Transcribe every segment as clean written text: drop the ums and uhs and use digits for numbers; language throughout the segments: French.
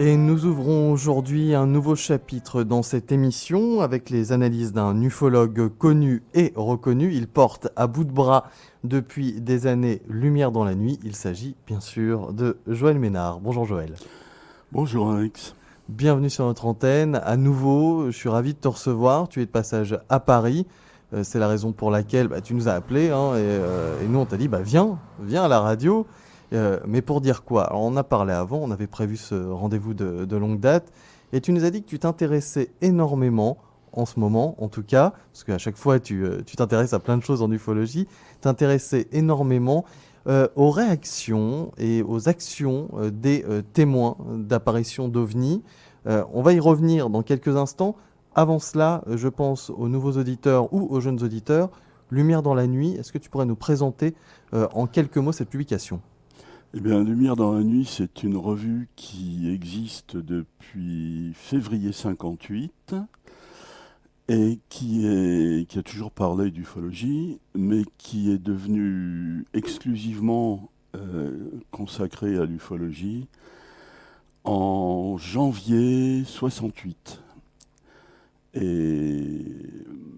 Et nous ouvrons aujourd'hui un nouveau chapitre dans cette émission avec les analyses d'un ufologue connu et reconnu. Il porte à bout de bras depuis des années Lumière dans la nuit. Il s'agit bien sûr de Joël Ménard. Bonjour Joël. Bonjour Alex. Bienvenue sur notre antenne. À nouveau, je suis ravi de te recevoir. Tu es de passage à Paris. C'est la raison pour laquelle tu nous as appelé, hein, et nous on t'a dit viens à la radio. Mais pour dire quoi? Alors on a parlé avant, on avait prévu ce rendez-vous de longue date, et tu nous as dit que tu t'intéressais énormément, en ce moment en tout cas, parce qu'à chaque fois tu t'intéresses à plein de choses en ufologie, t'intéressais énormément aux réactions et aux actions des témoins d'apparitions d'OVNI. On va y revenir dans quelques instants. Avant cela, je pense aux nouveaux auditeurs ou aux jeunes auditeurs. Lumière dans la nuit, est-ce que tu pourrais nous présenter en quelques mots cette publication? Eh bien, Lumière dans la nuit, c'est une revue qui existe depuis février 58 et qui a toujours parlé d'ufologie, mais qui est devenue exclusivement consacrée à l'ufologie en janvier 68. Et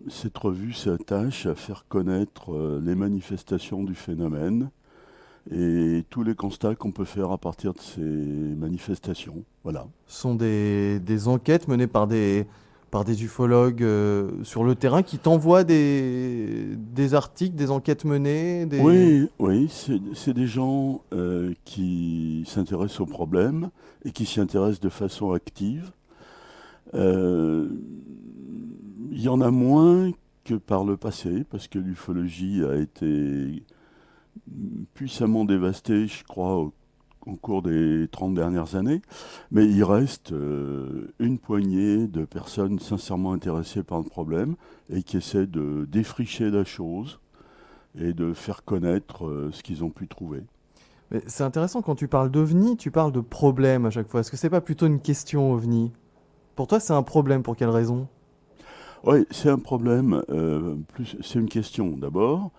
cette revue s'attache à faire connaître les manifestations du phénomène et tous les constats qu'on peut faire à partir de ces manifestations. Voilà. Ce sont des enquêtes menées par des ufologues sur le terrain qui t'envoient des articles, des enquêtes menées, des... Oui, oui, c'est des gens qui s'intéressent au problème et qui s'y intéressent de façon active. Euh, Il y en a moins que par le passé, parce que l'ufologie a été puissamment dévastée, je crois, au cours des 30 dernières années, mais il reste une poignée de personnes sincèrement intéressées par le problème et qui essaient de défricher la chose et de faire connaître ce qu'ils ont pu trouver. Mais c'est intéressant quand tu parles d'OVNI, tu parles de problème à chaque fois. Est-ce que c'est pas plutôt une question OVNI? Pour toi, c'est un problème, pour quelle raison? Oui, c'est un problème, plus c'est une question d'abord,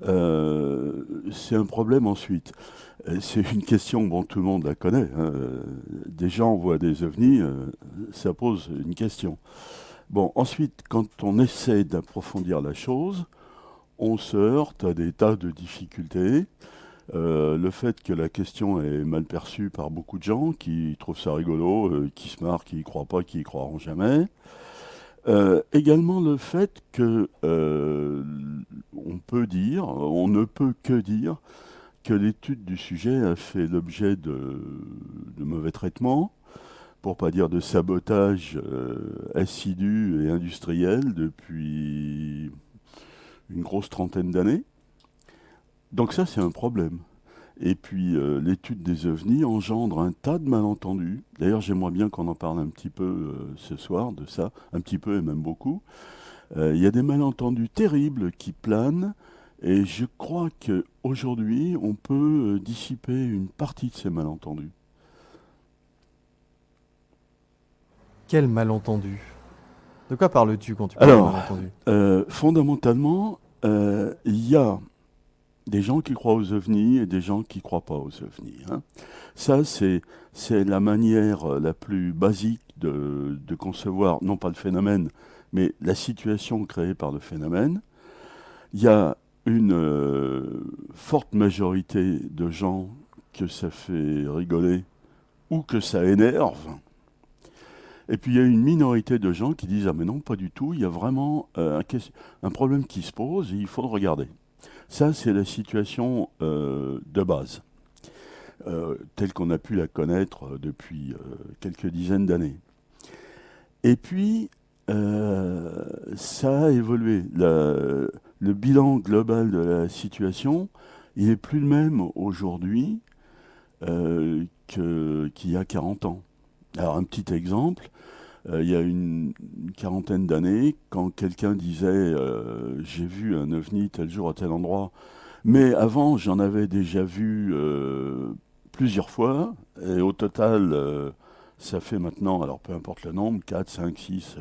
c'est un problème ensuite. C'est une question, bon, tout le monde la connaît, hein. Des gens voient des ovnis, ça pose une question. Bon, ensuite, quand on essaie d'approfondir la chose, on se heurte à des tas de difficultés. Le fait que la question est mal perçue par beaucoup de gens qui trouvent ça rigolo, qui se marrent, qui y croient pas, qui y croiront jamais. Également le fait que on peut dire, on ne peut que dire que l'étude du sujet a fait l'objet de mauvais traitements, pour pas dire de sabotage assidu et industriel depuis une grosse trentaine d'années. Donc ça, c'est un problème. Et puis, l'étude des ovnis engendre un tas de malentendus. D'ailleurs, j'aimerais bien qu'on en parle un petit peu ce soir de ça, un petit peu et même beaucoup. Il y a des malentendus terribles qui planent, et je crois qu'aujourd'hui, on peut dissiper une partie de ces malentendus. Quel malentendu. De quoi parles-tu quand tu parles de Alors, malentendu? fondamentalement, il y a des gens qui croient aux ovnis et des gens qui ne croient pas aux ovnis, hein. Ça, c'est la manière la plus basique de concevoir, non pas le phénomène, mais la situation créée par le phénomène. Il y a une forte majorité de gens que ça fait rigoler ou que ça énerve. Et puis il y a une minorité de gens qui disent ah mais non pas du tout, il y a vraiment un problème qui se pose et il faut le regarder. Ça c'est la situation de base, telle qu'on a pu la connaître depuis quelques dizaines d'années. Et puis ça a évolué. Le bilan global de la situation, il n'est plus le même aujourd'hui qu'il y a 40 ans. Alors un petit exemple, il y a une quarantaine d'années, quand quelqu'un disait j'ai vu un ovni tel jour à tel endroit, mais avant j'en avais déjà vu plusieurs fois, et au total ça fait maintenant, alors peu importe le nombre, 4, 5, 6,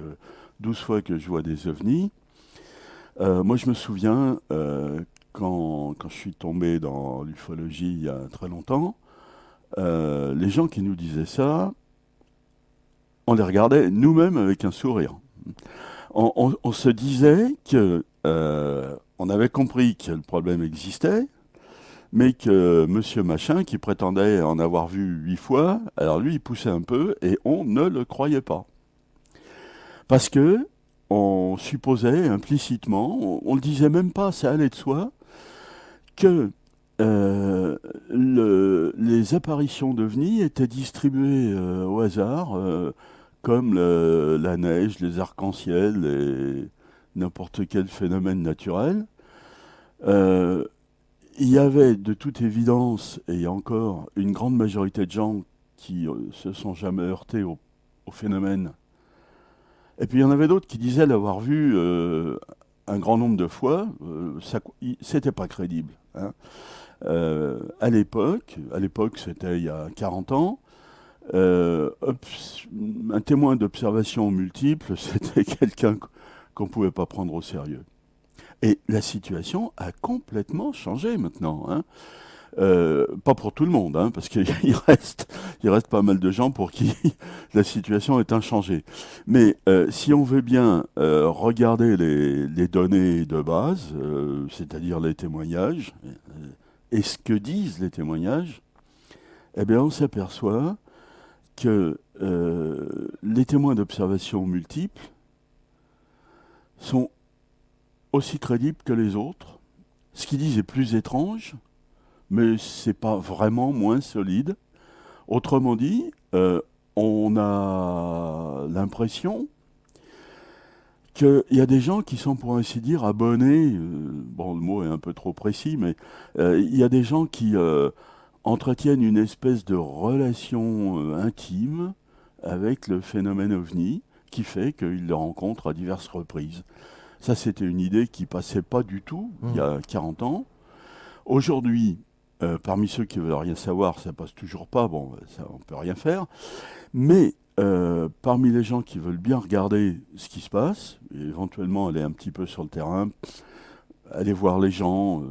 12 fois que je vois des ovnis. Moi je me souviens quand je suis tombé dans l'ufologie il y a très longtemps, les gens qui nous disaient ça, on les regardait nous-mêmes avec un sourire. On se disait que on avait compris que le problème existait, mais que monsieur machin, qui prétendait en avoir vu 8 fois, alors lui, il poussait un peu et on ne le croyait pas. Parce que on supposait implicitement, on le disait même pas, ça allait de soi, que les apparitions d'OVNI étaient distribuées au hasard, comme la neige, les arcs-en-ciel et n'importe quel phénomène naturel. Euh, il y avait de toute évidence, et il y a encore une grande majorité de gens qui se sont jamais heurtés au phénomène. Et puis il y en avait d'autres qui disaient l'avoir vu un grand nombre de fois. C'était pas crédible, hein. À l'époque c'était il y a 40 ans, un témoin d'observation multiple, c'était quelqu'un qu'on ne pouvait pas prendre au sérieux. Et la situation a complètement changé maintenant, hein. Pas pour tout le monde, hein, parce qu'il reste pas mal de gens pour qui la situation est inchangée. Mais si on veut bien regarder les données de base, c'est-à-dire les témoignages, et ce que disent les témoignages, eh bien on s'aperçoit que les témoins d'observation multiples sont aussi crédibles que les autres. Ce qu'ils disent est plus étrange, mais c'est pas vraiment moins solide. Autrement dit, on a l'impression qu'il y a des gens qui sont, pour ainsi dire, abonnés. Bon, le mot est un peu trop précis, mais il y a des gens qui entretiennent une espèce de relation intime avec le phénomène OVNI, qui fait qu'ils le rencontrent à diverses reprises. Ça, c'était une idée qui passait pas du tout il y a 40 ans. Aujourd'hui, parmi ceux qui veulent rien savoir, ça passe toujours pas, bon, ça, on peut rien faire. Mais parmi les gens qui veulent bien regarder ce qui se passe, et éventuellement aller un petit peu sur le terrain, aller voir les gens,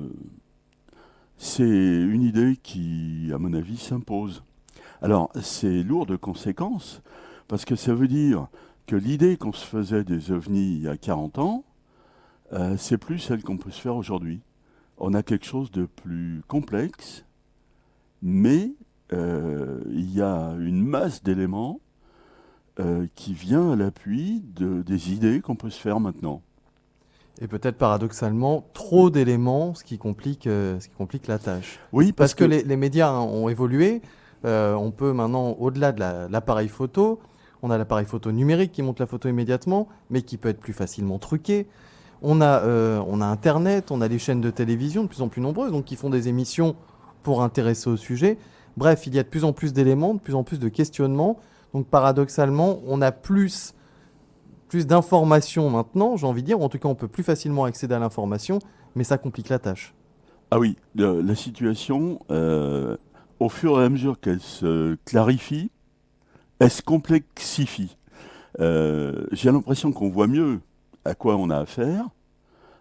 c'est une idée qui, à mon avis, s'impose. Alors, c'est lourd de conséquences, parce que ça veut dire que l'idée qu'on se faisait des ovnis il y a 40 ans, c'est plus celle qu'on peut se faire aujourd'hui. On a quelque chose de plus complexe, mais il y a une masse d'éléments qui vient à l'appui des idées qu'on peut se faire maintenant. Et peut-être paradoxalement, trop d'éléments, ce qui complique la tâche. Oui, Parce que les médias ont évolué. On peut maintenant, au-delà de l'appareil photo, on a l'appareil photo numérique qui monte la photo immédiatement, mais qui peut être plus facilement truqué. On a Internet, on a les chaînes de télévision de plus en plus nombreuses, donc qui font des émissions pour intéresser au sujet. Bref, il y a de plus en plus d'éléments, de plus en plus de questionnements. Donc paradoxalement, on a plus d'informations maintenant, j'ai envie de dire, ou en tout cas on peut plus facilement accéder à l'information, mais ça complique la tâche. Ah oui, la situation, au fur et à mesure qu'elle se clarifie, elle se complexifie. J'ai l'impression qu'on voit mieux à quoi on a affaire,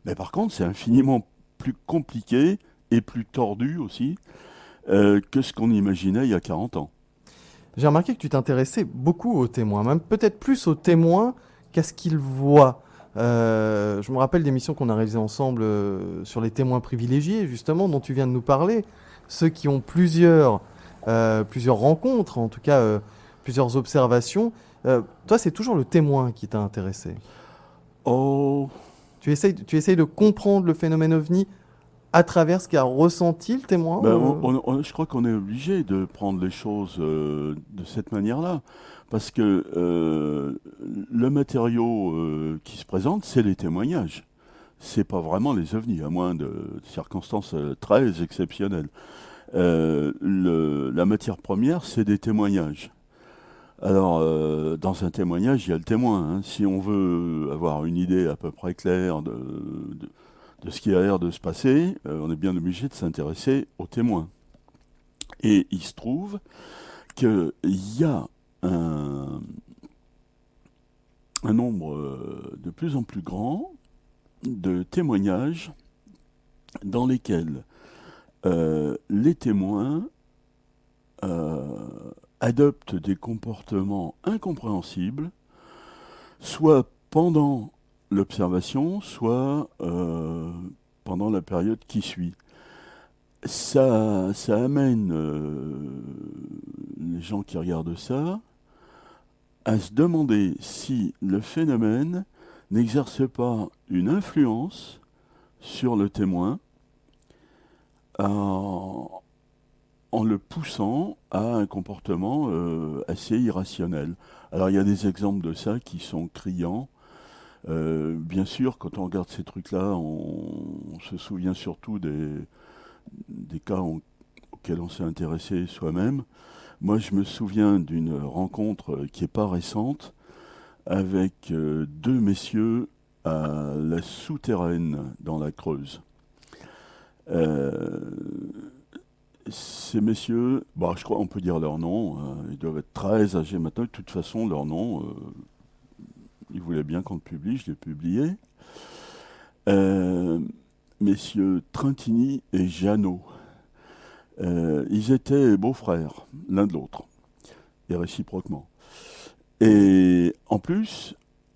mais par contre c'est infiniment plus compliqué et plus tordu aussi que ce qu'on imaginait il y a 40 ans. J'ai remarqué que tu t'intéressais beaucoup aux témoins, même peut-être plus aux témoins qu'à ce qu'ils voient. Je me rappelle d'émissions qu'on a réalisées ensemble sur les témoins privilégiés, justement, dont tu viens de nous parler. Ceux qui ont plusieurs rencontres, en tout cas plusieurs observations. Toi, c'est toujours le témoin qui t'a intéressé. Oh, Tu essayes de comprendre le phénomène OVNI à travers ce qu'a ressenti le témoin. ben, je crois qu'on est obligé de prendre les choses de cette manière-là, parce que le matériau qui se présente, c'est les témoignages. C'est pas vraiment les ovnis, à moins de circonstances très exceptionnelles. La matière première, c'est des témoignages. Alors, dans un témoignage, il y a le témoin, hein. Si on veut avoir une idée à peu près claire de ce qui a l'air de se passer, on est bien obligé de s'intéresser aux témoins. Et il se trouve qu'il y a un nombre de plus en plus grand de témoignages dans lesquels les témoins adoptent des comportements incompréhensibles, soit pendant l'observation, soit pendant la période qui suit. Ça amène les gens qui regardent ça à se demander si le phénomène n'exerce pas une influence sur le témoin en le poussant à un comportement assez irrationnel. Alors il y a des exemples de ça qui sont criants. Bien sûr, quand on regarde ces trucs-là, on se souvient surtout des cas auxquels on s'est intéressé soi-même. Moi, je me souviens d'une rencontre qui n'est pas récente avec deux messieurs à la Souterraine dans la Creuse. Ces messieurs, bah, je crois qu'on peut dire leur nom, ils doivent être très âgés maintenant. De toute façon, leur nom, ils voulaient bien qu'on le publie, je l'ai publié. Messieurs Trentini et Jeannot. Ils étaient beaux-frères, l'un de l'autre, et réciproquement. Et en plus,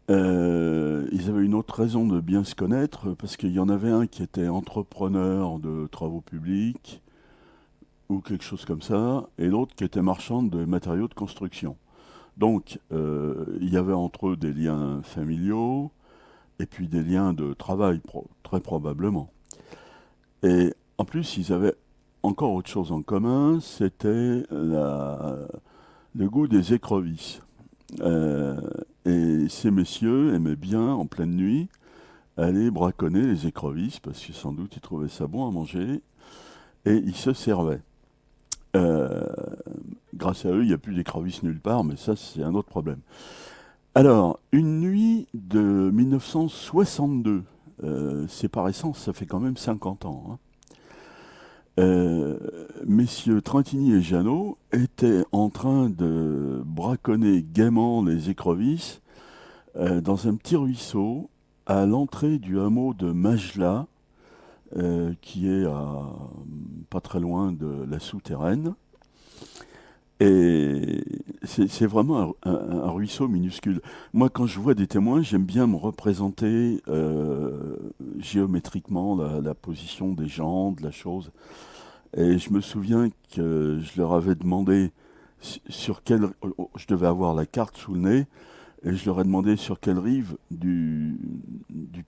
ils avaient une autre raison de bien se connaître, parce qu'il y en avait un qui était entrepreneur de travaux publics, ou quelque chose comme ça, et l'autre qui était marchand de matériaux de construction. Donc, il y avait entre eux des liens familiaux, et puis des liens de travail, très probablement. Et en plus, ils avaient encore autre chose en commun, c'était le goût des écrevisses. Et ces messieurs aimaient bien, en pleine nuit, aller braconner les écrevisses, parce que sans doute ils trouvaient ça bon à manger, et ils se servaient. Grâce à eux, il n'y a plus d'écrevisses nulle part, mais ça, c'est un autre problème. Alors, une nuit de 1962, c'est pas récent, ça fait quand même 50 ans, hein. Messieurs Trentini et Jeannot étaient en train de braconner gaiement les écrevisses dans un petit ruisseau à l'entrée du hameau de Majla, qui est pas très loin de la Souterraine. Et c'est vraiment un ruisseau minuscule. Moi, quand je vois des témoins, j'aime bien me représenter géométriquement la position des gens, de la chose. Et je me souviens que je leur avais demandé sur quelle... Je devais avoir la carte sous le nez, et je leur ai demandé sur quelle rive du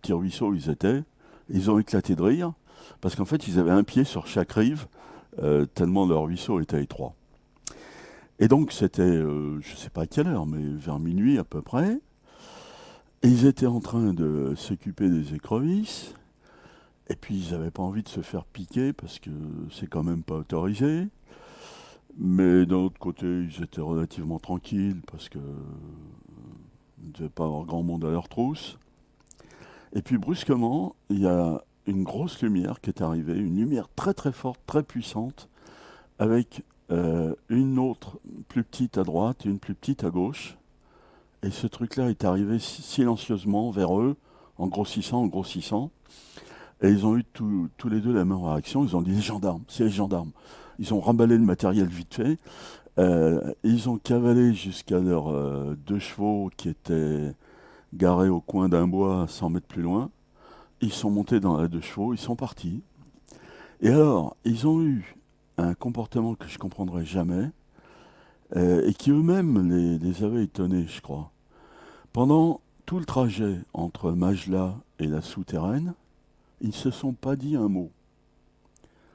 petit ruisseau ils étaient. Ils ont éclaté de rire, parce qu'en fait, ils avaient un pied sur chaque rive, tellement leur ruisseau était étroit. Et donc, c'était, je ne sais pas à quelle heure, mais vers minuit à peu près. Et ils étaient en train de s'occuper des écrevisses. Et puis, ils n'avaient pas envie de se faire piquer, parce que c'est quand même pas autorisé. Mais d'un autre côté, ils étaient relativement tranquilles, parce que ne devaient pas avoir grand monde à leur trousse. Et puis, brusquement, il y a une grosse lumière qui est arrivée, une lumière très très forte, très puissante, avec une autre plus petite à droite et une plus petite à gauche. Et ce truc-là est arrivé silencieusement vers eux, en grossissant, en grossissant. Et ils ont eu tous les deux la même réaction. Ils ont dit les gendarmes, c'est les gendarmes. Ils ont remballé le matériel vite fait. Ils ont cavalé jusqu'à leurs deux chevaux qui étaient garés au coin d'un bois 100 mètres plus loin. Ils sont montés dans les deux chevaux, ils sont partis. Et alors, ils ont eu un comportement que je ne comprendrai jamais, et qui eux-mêmes les avait étonnés, je crois. Pendant tout le trajet entre Majla et la Souterraine, ils ne se sont pas dit un mot.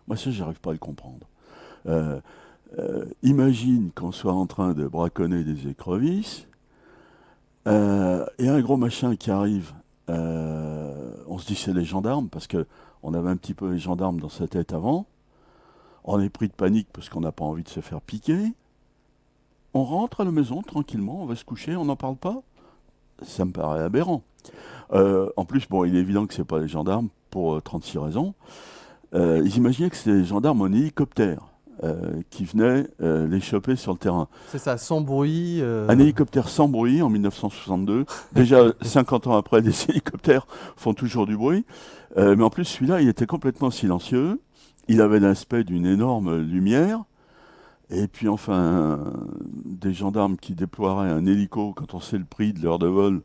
Moi, ça, j'arrive pas à le comprendre. Imagine qu'on soit en train de braconner des écrevisses, et un gros machin qui arrive, on se dit c'est les gendarmes, parce qu'on avait un petit peu les gendarmes dans sa tête avant. On est pris de panique parce qu'on n'a pas envie de se faire piquer. On rentre à la maison tranquillement, on va se coucher, on n'en parle pas. Ça me paraît aberrant. En plus, bon, il est évident que ce n'est pas les gendarmes pour 36 raisons. Ils imaginaient que c'était les gendarmes en hélicoptère qui venaient les choper sur le terrain. C'est ça, sans bruit. Un hélicoptère sans bruit en 1962. Déjà 50 ans après, des hélicoptères font toujours du bruit. Mais en plus, celui-là, il était complètement silencieux. Il avait l'aspect d'une énorme lumière. Et puis enfin, des gendarmes qui déploieraient un hélico quand on sait le prix de l'heure de vol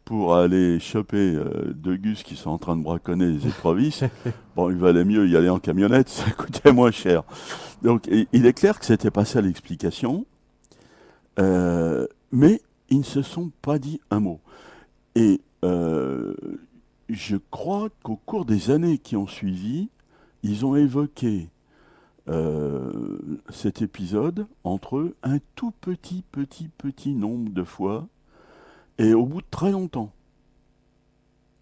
pour aller choper deux gus qui sont en train de braconner les écrevisses. Bon, il valait mieux y aller en camionnette, ça coûtait moins cher. Donc il est clair que c'était pas ça l'explication, mais ils ne se sont pas dit un mot. Et je crois qu'au cours des années qui ont suivi, ils ont évoqué cet épisode entre eux un tout petit nombre de fois et au bout de très longtemps.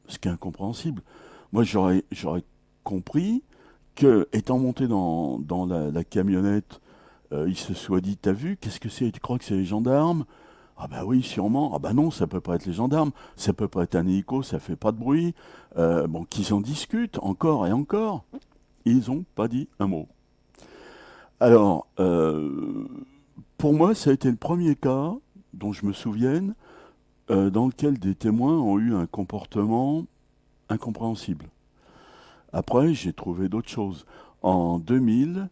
Ce qui est incompréhensible. Moi, j'aurais compris que, étant monté dans la camionnette, il se soit dit, t'as vu, qu'est-ce que c'est? Tu crois que c'est les gendarmes? Ah bah oui, sûrement. Ah bah non, ça peut pas être les gendarmes. Ça peut pas être un hélico, ça fait pas de bruit. Bon, qu'ils en discutent encore et encore. Ils ont pas dit un mot. Alors, pour moi, ça a été le premier cas dont je me souvienne dans lequel des témoins ont eu un comportement incompréhensible. Après, j'ai trouvé d'autres choses. En 2000,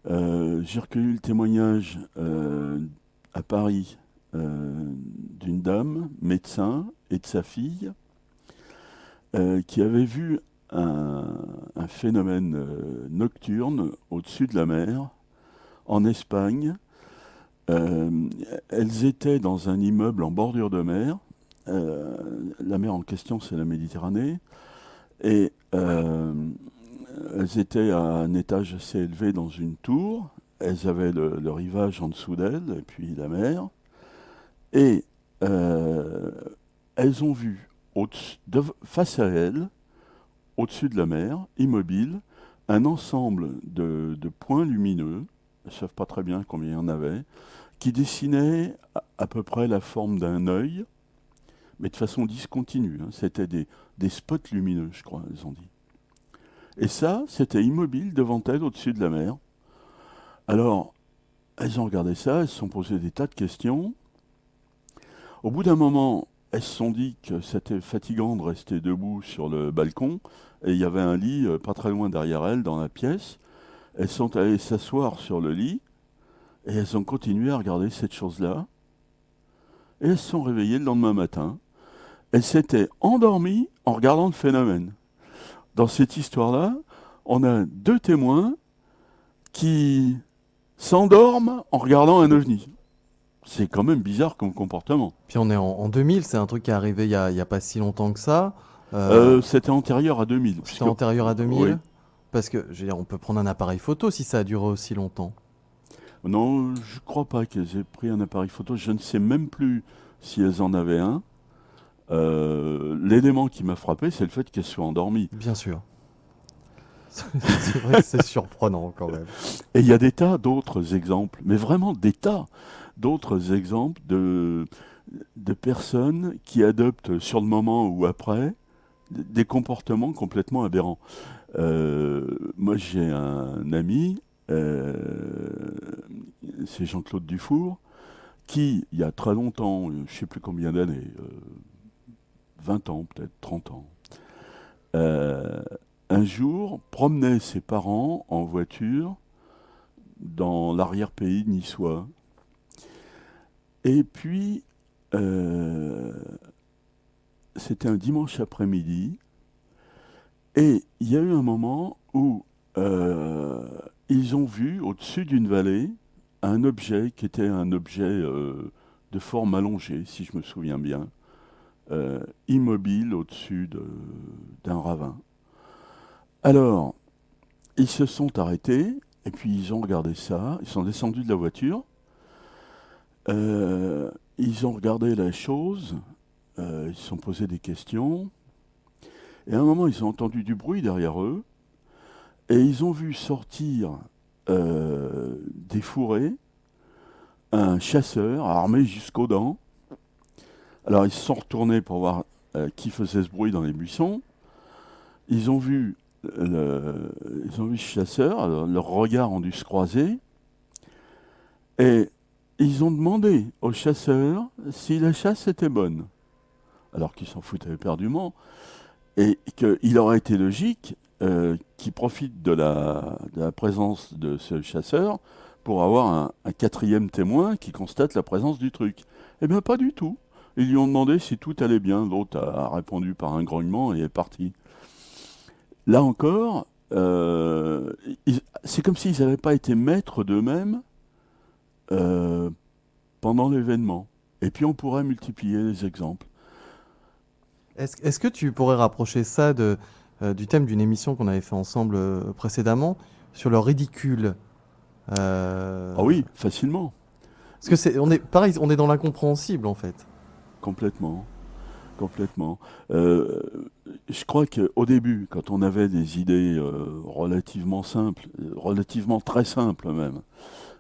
j'ai recueilli le témoignage à Paris d'une dame, médecin, et de sa fille, qui avait vu un phénomène nocturne au-dessus de la mer, en Espagne. Elles étaient dans un immeuble en bordure de mer. La mer en question, c'est la Méditerranée. Et elles étaient à un étage assez élevé dans une tour. Elles avaient le rivage en dessous d'elles, et puis la mer. Et elles ont vu face à elles, au-dessus de la mer, immobile, un ensemble de points lumineux, elles ne savent pas très bien combien il y en avait, qui dessinaient à peu près la forme d'un œil, mais de façon discontinue. Hein. C'était des spots lumineux, je crois, elles ont dit. Et ça, c'était immobile devant elles, au-dessus de la mer. Alors, elles ont regardé ça, elles se sont posées des tas de questions. Au bout d'un moment, elles se sont dit que c'était fatigant de rester debout sur le balcon, et il y avait un lit pas très loin derrière elles, dans la pièce. Elles sont allées s'asseoir sur le lit, et elles ont continué à regarder cette chose-là. Et elles se sont réveillées le lendemain matin. Elles s'étaient endormies en regardant le phénomène. Dans cette histoire-là, on a deux témoins qui s'endorment en regardant un ovni. C'est quand même bizarre comme comportement. Puis on est en 2000, c'est un truc qui est arrivé il y a pas si longtemps que ça. C'était antérieur à 2000. C'était Puisque, antérieur à 2000. oui. Parce que, je veux dire, on peut prendre un appareil photo si ça a duré aussi longtemps. Non, je ne crois pas qu'elles aient pris un appareil photo. Je ne sais même plus si elles en avaient un. L'élément qui m'a frappé, c'est le fait qu'elles soient endormies. Bien sûr. C'est vrai que c'est surprenant quand même. Et il y a des tas d'autres exemples, mais vraiment des tas d'autres exemples de personnes qui adoptent sur le moment ou après des comportements complètement aberrants. Moi, j'ai un ami, c'est Jean-Claude Dufour, qui, il y a très longtemps, je ne sais plus combien d'années, 20 ans peut-être, 30 ans, un jour promenait ses parents en voiture dans l'arrière-pays niçois. Et puis, c'était un dimanche après-midi, et il y a eu un moment où ils ont vu au-dessus d'une vallée un objet qui était un objet de forme allongée, si je me souviens bien, immobile au-dessus d'un ravin. Alors, ils se sont arrêtés, et puis ils ont regardé ça, ils sont descendus de la voiture, ils ont regardé la chose, ils se sont posés des questions, et à un moment ils ont entendu du bruit derrière eux, et ils ont vu sortir des fourrés, un chasseur armé jusqu'aux dents. Alors ils se sont retournés pour voir qui faisait ce bruit dans les buissons. Ils ont vu ce chasseur, alors, leurs regards ont dû se croiser, et ils ont demandé au chasseur si la chasse était bonne, alors qu'ils s'en foutaient éperdument, et qu'il aurait été logique qu'ils profitent de la présence de ce chasseur pour avoir un quatrième témoin qui constate la présence du truc. Eh bien, pas du tout. Ils lui ont demandé si tout allait bien. L'autre a répondu par un grognement et est parti. Là encore, c'est comme s'ils n'avaient pas été maîtres d'eux-mêmes euh, pendant l'événement. Et puis on pourrait multiplier les exemples. Est-ce que tu pourrais rapprocher ça du thème d'une émission qu'on avait fait ensemble précédemment sur le ridicule? Ah oui, facilement, Parce que on est pareil, on est dans l'incompréhensible en fait. complètement. Complètement. Euh, je crois qu'au début, quand on avait des idées relativement simples, relativement très simples même,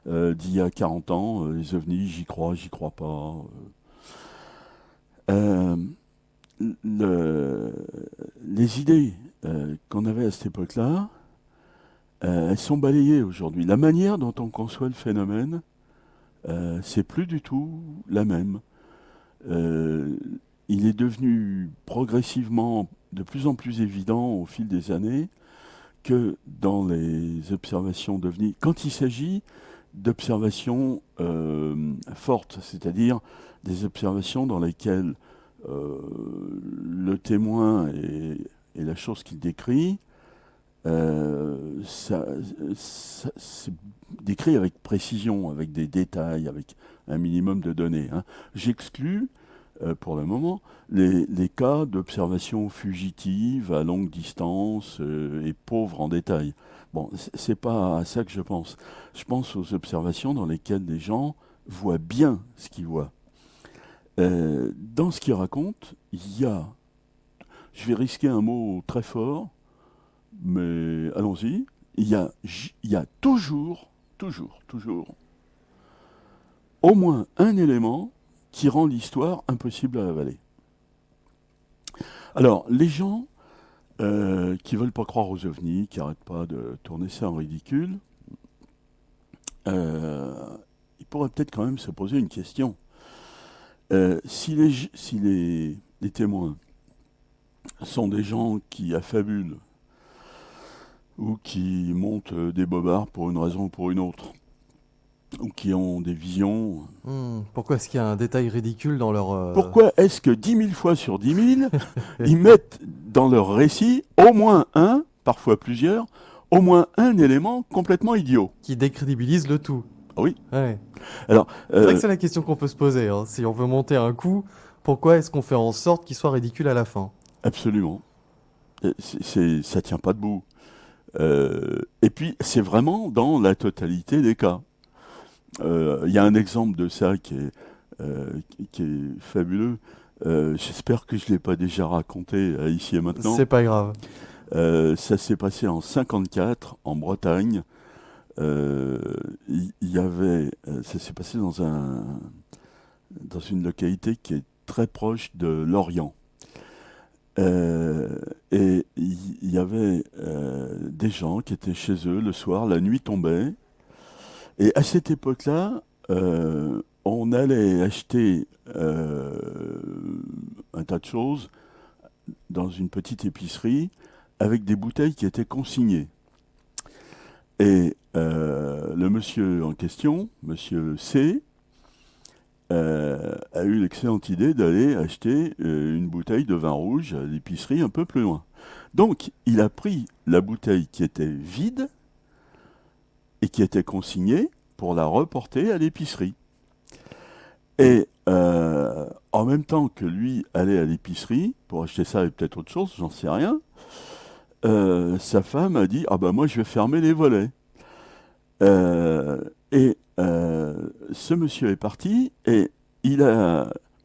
d'il y a 40 ans, les ovnis, j'y crois pas. Euh, le- les idées qu'on avait à cette époque-là, elles sont balayées aujourd'hui. La manière dont on conçoit le phénomène, c'est plus du tout la même. Euh, il est devenu progressivement de plus en plus évident au fil des années que dans les observations d'OVNI, quand il s'agit d'observations fortes, c'est-à-dire des observations dans lesquelles euh, le témoin et la chose qu'il décrit, c'est décrit avec précision, avec des détails, avec un minimum de données, hein. J'exclus pour le moment, les cas d'observation fugitive à longue distance et pauvre en détail. Bon, c'est pas à ça que je pense. Je pense aux observations dans lesquelles les gens voient bien ce qu'ils voient. Dans ce qu'ils racontent, il y a, je vais risquer un mot très fort, mais allons-y, il y a toujours, au moins un élément qui rend l'histoire impossible à avaler. Alors, les gens qui veulent pas croire aux ovnis, qui n'arrêtent pas de tourner ça en ridicule, euh, ils pourraient peut-être quand même se poser une question. Si les témoins sont des gens qui affabulent ou qui montent des bobards pour une raison ou pour une autre, ou qui ont des visions. Pourquoi est-ce qu'il y a un détail ridicule dans leur... Pourquoi est-ce que 10 000 fois sur 10 000, ils mettent dans leur récit au moins un, parfois plusieurs, au moins un élément complètement idiot? qui décrédibilise le tout? Oui. Ouais. Alors, C'est vrai que c'est la question qu'on peut se poser, hein. Si on veut monter un coup, pourquoi est-ce qu'on fait en sorte qu'il soit ridicule à la fin? absolument. Ça tient pas debout. Et puis, c'est vraiment dans la totalité des cas. Il y a un exemple de ça qui est fabuleux. J'espère que je ne l'ai pas déjà raconté ici et maintenant. C'est pas grave. Ça s'est passé en 54 en Bretagne. Il y avait, ça s'est passé dans une localité qui est très proche de Lorient. Et il y avait des gens qui étaient chez eux le soir, la nuit tombait. Et à cette époque-là, on allait acheter un tas de choses dans une petite épicerie avec des bouteilles qui étaient consignées. Et le monsieur en question, monsieur C, a eu l'excellente idée d'aller acheter une bouteille de vin rouge à l'épicerie un peu plus loin. Donc, il a pris la bouteille qui était vide et qui était consignée pour la reporter à l'épicerie. Et en même temps que lui allait à l'épicerie pour acheter ça et peut-être autre chose, j'en sais rien, sa femme a dit: ah ben moi je vais fermer les volets. Et ce monsieur est parti et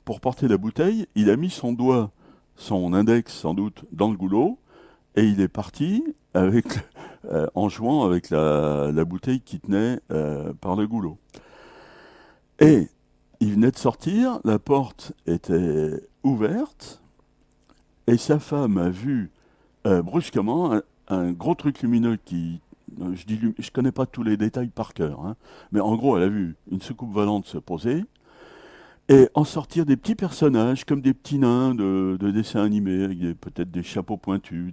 pour porter la bouteille, il a mis son doigt, son index sans doute, dans le goulot et il est parti en jouant avec la bouteille qui tenait par le goulot. Et il venait de sortir, la porte était ouverte et sa femme a vu brusquement un gros truc lumineux qui... Je connais pas tous les détails par cœur, hein, mais en gros, elle a vu une soucoupe volante se poser et en sortir des petits personnages comme des petits nains de dessins animés avec peut-être des chapeaux pointus,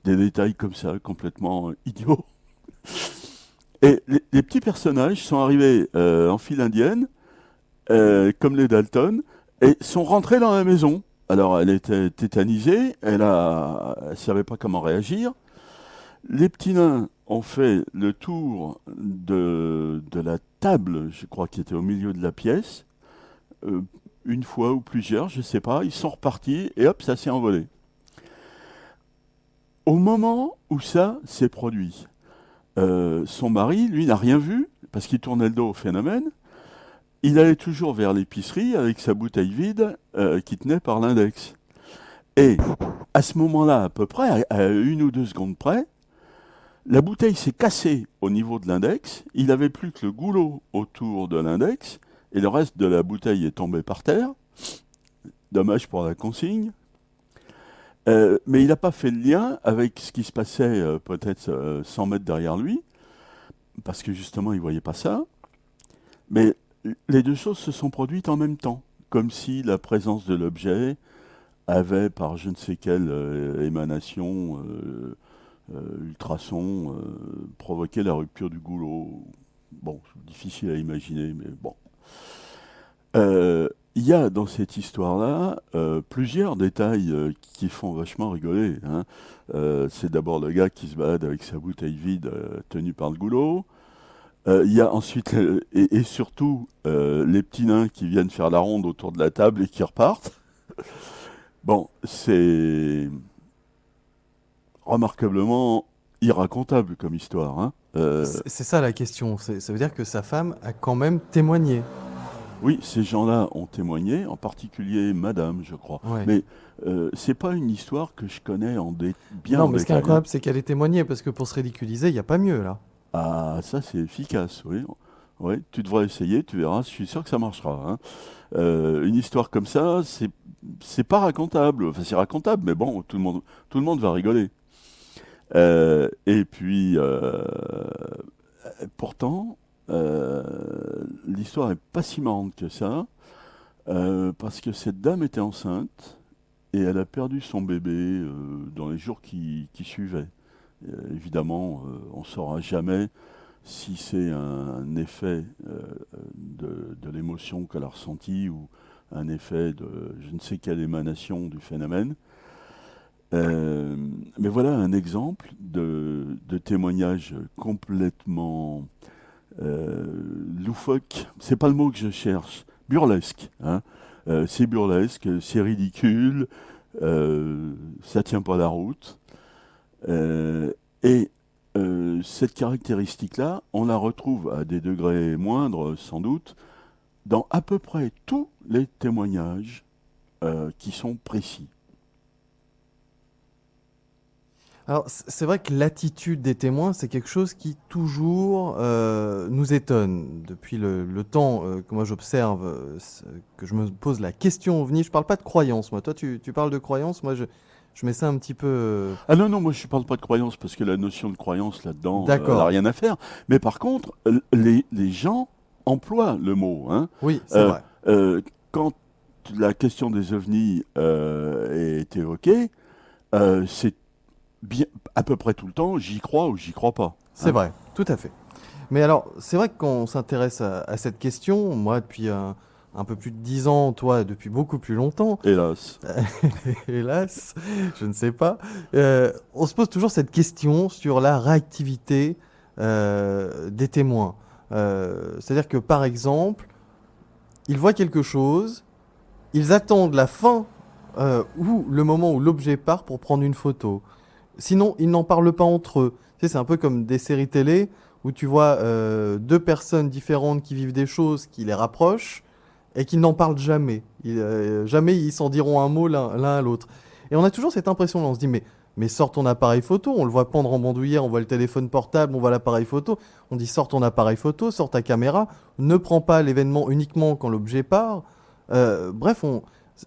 des détails comme ça, complètement idiots. Et les petits personnages sont arrivés en file indienne, comme les Dalton, et sont rentrés dans la maison. Alors, elle était tétanisée, elle savait pas comment réagir. Les petits nains ont fait le tour de la table, je crois, qui était au milieu de la pièce, euh, une fois ou plusieurs, je sais pas. Ils sont repartis et hop, ça s'est envolé. Au moment où ça s'est produit, son mari, lui, n'a rien vu parce qu'il tournait le dos au phénomène. Il allait toujours vers l'épicerie avec sa bouteille vide qui tenait par l'index. Et à ce moment-là, à peu près, à 1 ou 2 secondes près, la bouteille s'est cassée au niveau de l'index. Il n'avait plus que le goulot autour de l'index et le reste de la bouteille est tombé par terre. Dommage pour la consigne. Mais il n'a pas fait le lien avec ce qui se passait peut-être 100 mètres derrière lui, parce que justement, il ne voyait pas ça. Mais les deux choses se sont produites en même temps, comme si la présence de l'objet avait, par je ne sais quelle émanation, ultrason, provoqué la rupture du goulot. Bon, difficile à imaginer, mais bon. Il y a dans cette histoire-là plusieurs détails qui font vachement rigoler, hein. C'est d'abord le gars qui se balade avec sa bouteille vide tenue par le goulot. Il y a ensuite, et surtout, les petits nains qui viennent faire la ronde autour de la table et qui repartent. Bon, c'est remarquablement irracontable comme histoire, hein. C'est ça la question. Ça veut dire que sa femme a quand même témoigné. Oui, ces gens-là ont témoigné, en particulier Madame, je crois. Ouais. Mais c'est pas une histoire que je connais bien Non, en mais ce qui est détail, hein. incroyable, c'est qu'elle ait témoigné, parce que pour se ridiculiser, il n'y a pas mieux là. Ah, ça c'est efficace, oui. Oui, tu devrais essayer, tu verras, je suis sûr que ça marchera, hein. Une histoire comme ça, c'est pas racontable. Enfin, c'est racontable, mais bon, tout le monde va rigoler. Et puis, pourtant, l'histoire est pas si marrante que ça, parce que cette dame était enceinte et elle a perdu son bébé dans les jours qui suivaient. Évidemment, on ne saura jamais si c'est un effet de l'émotion qu'elle a ressentie ou un effet de je ne sais quelle émanation du phénomène. Euh, mais voilà un exemple de témoignage complètement euh, loufoque. C'est pas le mot que je cherche. Burlesque, hein. C'est burlesque, c'est ridicule, ça tient pas la route. Euh, et cette caractéristique-là, on la retrouve à des degrés moindres, sans doute, dans à peu près tous les témoignages qui sont précis. Alors, c'est vrai que l'attitude des témoins, c'est quelque chose qui toujours nous étonne. Depuis le temps que moi j'observe, que je me pose la question ovni, je parle pas de croyance, moi. Toi, tu parles de croyance, moi je mets ça un petit peu... Ah non, non, moi je ne parle pas de croyance parce que la notion de croyance là-dedans, elle n'a D'accord. rien à faire. Mais par contre, les gens emploient le mot, hein. Oui, c'est Euh, vrai. Quand la question des ovnis est évoquée, c'est bien à peu près tout le temps, j'y crois ou j'y crois pas, C'est hein. vrai, tout à fait. Mais alors, c'est vrai que quand on s'intéresse à cette question, moi depuis un peu plus de 10 ans, toi depuis beaucoup plus longtemps, Hélas. hélas, je ne sais pas, on se pose toujours cette question sur la réactivité des témoins. C'est-à-dire que par exemple, ils voient quelque chose, ils attendent la fin ou le moment où l'objet part pour prendre une photo. Sinon, ils n'en parlent pas entre eux. Tu sais, c'est un peu comme des séries télé où tu vois deux personnes différentes qui vivent des choses qui les rapprochent et qui n'en parlent jamais. Jamais ils s'en diront un mot l'un à l'autre. Et on a toujours cette impression-là. On se dit, mais sors ton appareil photo. On le voit pendre en bandoulière, on voit le téléphone portable, on voit l'appareil photo. On dit, sors ton appareil photo, sors ta caméra. Ne prends pas l'événement uniquement quand l'objet part. Bref,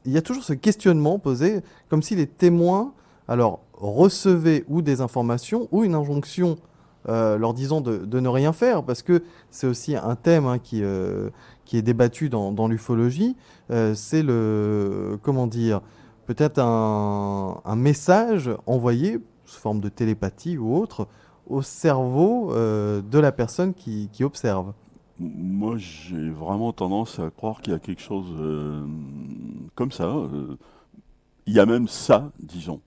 il y a toujours ce questionnement posé comme si les témoins alors recevaient ou des informations ou une injonction leur disant de ne rien faire, parce que c'est aussi un thème hein, qui est débattu dans l'ufologie. C'est le, comment dire, peut-être un message envoyé sous forme de télépathie ou autre au cerveau de la personne qui observe. Moi, j'ai vraiment tendance à croire qu'il y a quelque chose comme ça. Il y a même ça, disons.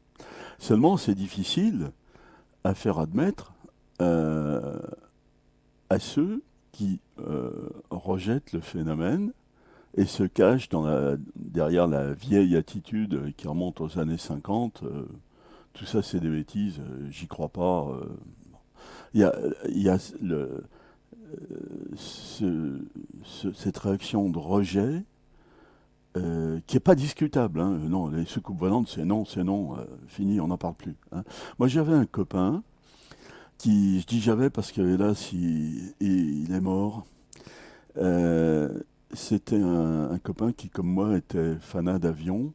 Seulement, c'est difficile à faire admettre euh, à ceux qui rejettent le phénomène et se cachent derrière la vieille attitude qui remonte aux années 50. Tout ça, c'est des bêtises, j'y crois pas. Il y a, il y a cette réaction de rejet qui n'est pas discutable. Hein. Non, les soucoupes volantes, c'est non, fini, on n'en parle plus. Hein. Moi, j'avais un copain je dis j'avais parce que hélas, il est mort. Euh, C'était un copain qui, comme moi, était fanat d'avion.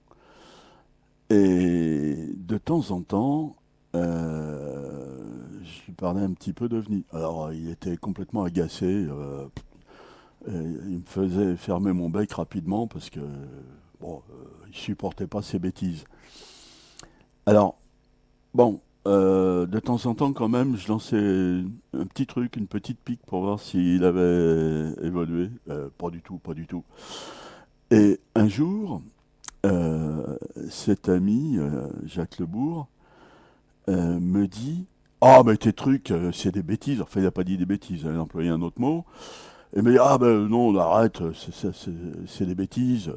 Et de temps en temps, je lui parlais un petit peu d'OVNI. Alors, il était complètement agacé. Il me faisait fermer mon bec rapidement parce que, bon, il supportait pas ces bêtises. Alors, bon, de temps en temps, quand même, je lançais un petit truc, une petite pique pour voir s'il avait évolué. Pas du tout, pas du tout. Et un jour, cet ami, Jacques Lebourg, me dit: Ah, mais tes trucs, c'est des bêtises. Enfin, il n'a pas dit des bêtises, il a employé un autre mot. Et me dit: Ah, ben non, arrête, c'est des bêtises.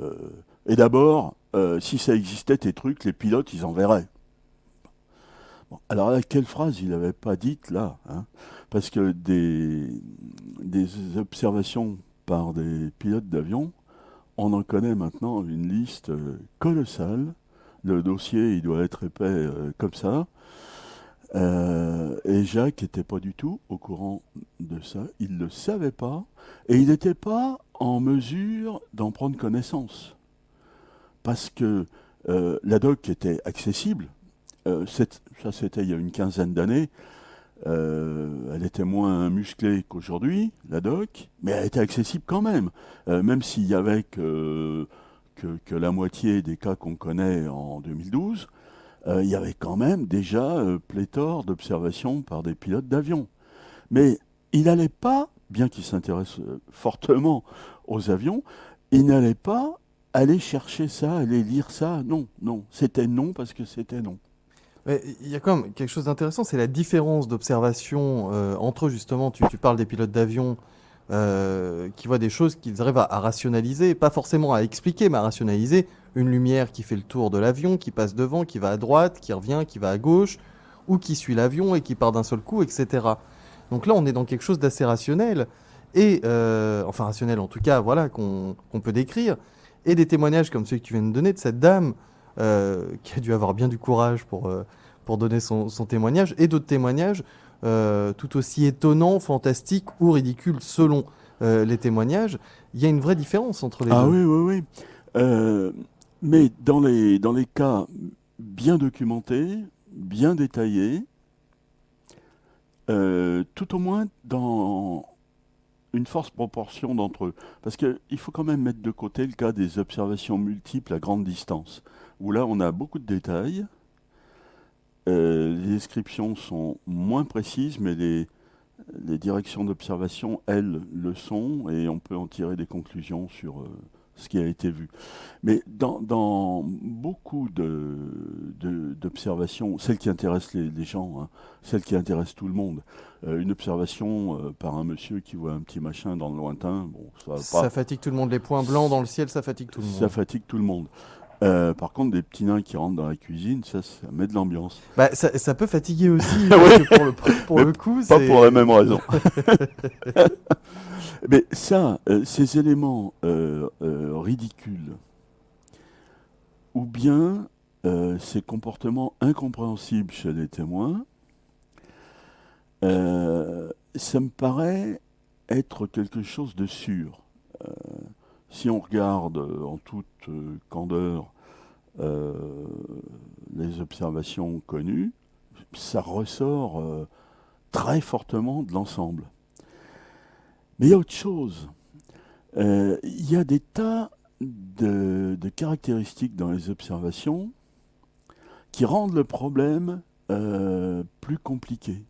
Et d'abord, si ça existait, tes trucs, les pilotes, ils en verraient. Bon, alors là, quelle phrase il n'avait pas dite là, hein? Parce que des observations par des pilotes d'avion, on en connaît maintenant une liste colossale. Le dossier, il doit être épais comme ça. Et Jacques n'était pas du tout au courant de ça. Il ne le savait pas. Et il n'était pas en mesure d'en prendre connaissance. Parce que la doc était accessible. Ça, c'était il y a une quinzaine d'années. Elle était moins musclée qu'aujourd'hui, la doc, mais elle était accessible quand même. Même s'il y avait que la moitié des cas qu'on connaît en 2012, il y avait quand même déjà pléthore d'observations par des pilotes d'avion. Mais il n'allait pas, bien qu'il s'intéresse fortement aux avions, il n'allait pas aller chercher ça, aller lire ça. Non, non, c'était non parce que c'était non. Mais il y a quand même quelque chose d'intéressant, c'est la différence d'observation entre justement, tu parles des pilotes d'avion qui voient des choses qu'ils arrivent à rationaliser, pas forcément à expliquer, mais à rationaliser. Une lumière qui fait le tour de l'avion, qui passe devant, qui va à droite, qui revient, qui va à gauche, ou qui suit l'avion et qui part d'un seul coup, etc. Donc là, on est dans quelque chose d'assez rationnel, et enfin rationnel en tout cas, voilà, qu'on peut décrire, et des témoignages comme ceux que tu viens de donner de cette dame qui a dû avoir bien du courage pour donner son témoignage, et d'autres témoignages tout aussi étonnants, fantastiques ou ridicules selon les témoignages. Il y a une vraie différence entre les Ah deux. oui, oui, oui. Euh, mais dans les cas bien documentés, bien détaillés, tout au moins dans une forte proportion d'entre eux. Parce qu'il faut quand même mettre de côté le cas des observations multiples à grande distance, où là on a beaucoup de détails, les descriptions sont moins précises, mais les directions d'observation, elles, le sont, et on peut en tirer des conclusions sur ce qui a été vu. Mais dans beaucoup d'observations, celles qui intéressent les gens, hein, celles qui intéressent tout le monde, une observation par un monsieur qui voit un petit machin dans le lointain, bon, ça va Ça pas, fatigue tout le monde. Les points blancs dans le ciel, ça fatigue tout le ça monde. fatigue tout le monde. Par contre, des petits nains qui rentrent dans la cuisine, ça met de l'ambiance. Bah, ça peut fatiguer aussi, parce Oui, que pour mais le coup, pas pour la c'est... même raison. Mais ça, ces éléments ridicules, ou bien ces comportements incompréhensibles chez les témoins, ça me paraît être quelque chose de sûr. Euh, Si on regarde en toute candeur euh, les observations connues, ça ressort très fortement de l'ensemble. Mais il y a autre chose. Il y a des tas de caractéristiques dans les observations qui rendent le problème plus compliqué.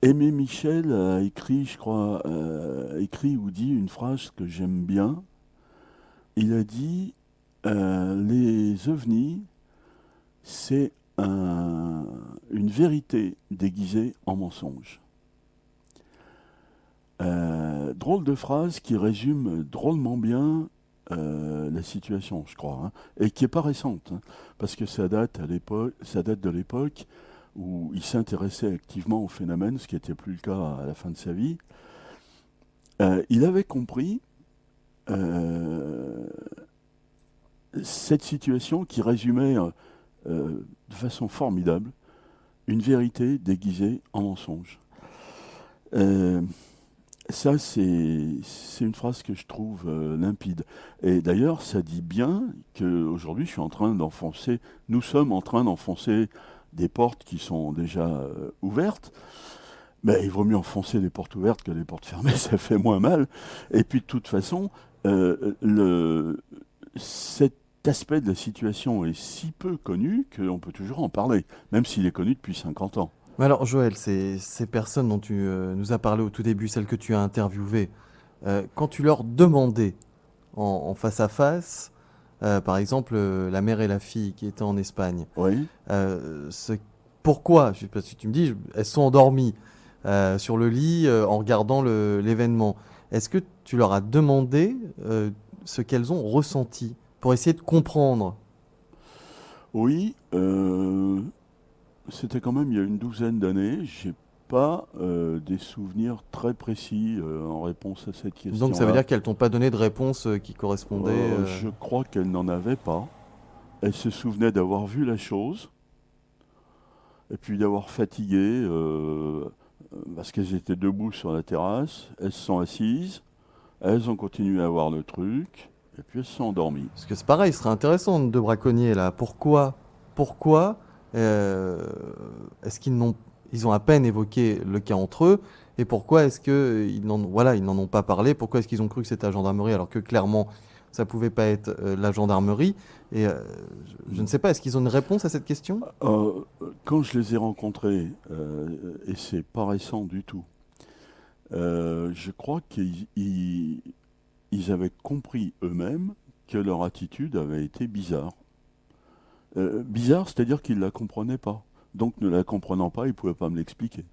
Aimé Michel a écrit, je crois, écrit ou dit une phrase que j'aime bien. Il a dit les ovnis, c'est une vérité déguisée en mensonge. Drôle de phrase qui résume drôlement bien la situation, je crois, hein, et qui n'est pas récente, hein, parce que ça date de l'époque où il s'intéressait activement au phénomène, ce qui n'était plus le cas à la fin de sa vie. Il avait compris cette situation qui résumait de façon formidable une vérité déguisée en mensonge. Ça, c'est une phrase que je trouve limpide. Et d'ailleurs, ça dit bien qu'aujourd'hui, nous sommes en train d'enfoncer des portes qui sont déjà ouvertes. Mais il vaut mieux enfoncer des portes ouvertes que des portes fermées, ça fait moins mal. Et puis, de toute façon, cet aspect de la situation est si peu connu qu'on peut toujours en parler, même s'il est connu depuis 50 ans. Mais alors, Joël, ces personnes dont tu nous as parlé au tout début, celles que tu as interviewées, quand tu leur demandais en face à face, par exemple, la mère et la fille qui étaient en Espagne, Oui. ce, pourquoi, parce que tu me dis, elles sont endormies sur le lit en regardant l'événement. Est-ce que tu leur as demandé ce qu'elles ont ressenti pour essayer de comprendre? Oui, c'était quand même il y a une douzaine d'années. J'ai pas des souvenirs très précis en réponse à cette Donc ça veut question-là. dire qu'elles t'ont pas donné de réponse qui correspondait. Je crois qu'elle n'en avait pas. Elle se souvenait d'avoir vu la chose et puis d'avoir fatigué parce qu'elles étaient debout sur la terrasse. Elles se sont assises, elles ont continué à voir le truc et puis elles se sont endormies. Parce que c'est pareil, ce serait intéressant de braconnier là. Pourquoi est-ce ils ont à peine évoqué le cas entre eux et pourquoi est-ce que ils n'en ont pas parlé? Pourquoi est-ce qu'ils ont cru que c'était la gendarmerie alors que clairement ça pouvait pas être la gendarmerie? Et je ne sais pas, est-ce qu'ils ont une réponse à cette question? Euh, Quand je les ai rencontrés, et c'est pas récent du tout, je crois ils avaient compris eux-mêmes que leur attitude avait été bizarre. Bizarre, c'est-à-dire qu'ils ne la comprenaient pas. Donc, ne la comprenant pas, ils ne pouvaient pas me l'expliquer.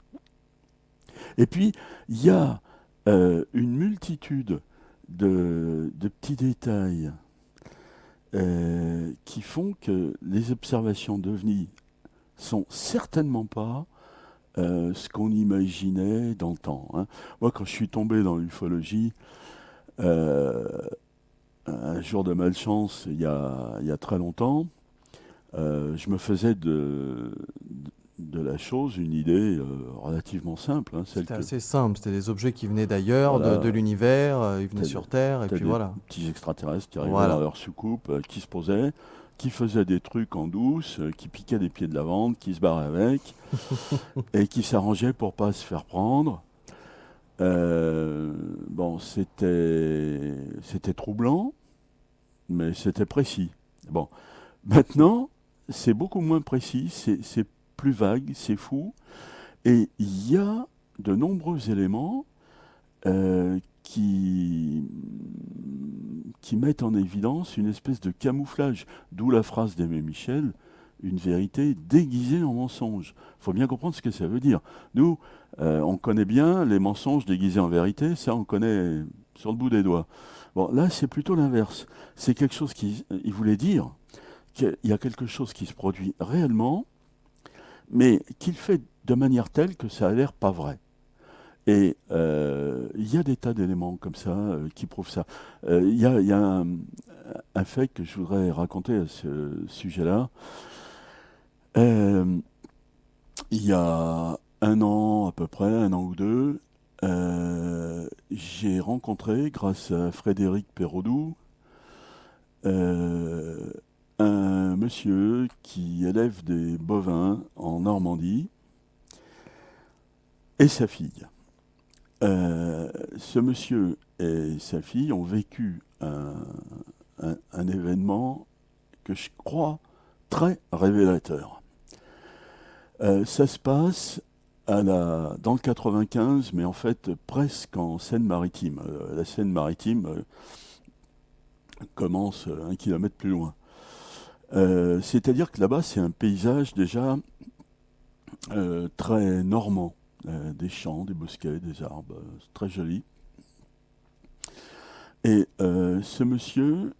Et puis, il y a une multitude de petits détails qui font que les observations d'OVNI sont certainement pas ce qu'on imaginait dans le temps, hein. Moi, quand je suis tombé dans l'ufologie, euh, un jour de malchance, il y a très longtemps, je me faisais de la chose une idée relativement simple, hein, celle C'était que, assez simple, c'était des objets qui venaient d'ailleurs, de voilà, l'univers, ils venaient t'as, sur Terre et t'as puis des voilà. petits extraterrestres qui arrivaient dans Voilà. leur soucoupe, qui se posaient, qui faisaient des trucs en douce, qui piquaient des pieds de lavande, qui se barraient avec, et qui s'arrangeaient pour pas se faire prendre. Bon, c'était troublant, mais c'était précis. Bon, maintenant, c'est beaucoup moins précis, c'est plus vague, c'est fou, et il y a de nombreux éléments qui mettent en évidence une espèce de camouflage, d'où la phrase d'Aimé Michel, une vérité déguisée en mensonge. Il faut bien comprendre ce que ça veut dire. Nous, on connaît bien les mensonges déguisés en vérité, ça on connaît sur le bout des doigts. Bon, là, c'est plutôt l'inverse. C'est quelque chose il voulait dire qu'il y a quelque chose qui se produit réellement, mais qu'il fait de manière telle que ça a l'air pas vrai. Et il y a des tas d'éléments comme ça qui prouvent ça. Il y a un fait que je voudrais raconter à ce sujet-là. Euh, il y a un an à peu près, un an ou deux, j'ai rencontré, grâce à Frédéric Perraudou, euh, un monsieur qui élève des bovins en Normandie et sa fille. Ce monsieur et sa fille ont vécu un événement que je crois très révélateur. Ça se passe dans le 95, mais en fait presque en Seine-Maritime. La Seine-Maritime commence 1 kilomètre plus loin. C'est-à-dire que là-bas, c'est un paysage déjà très normand. Des champs, des bosquets, des arbres, c'est très joli. Et ce monsieur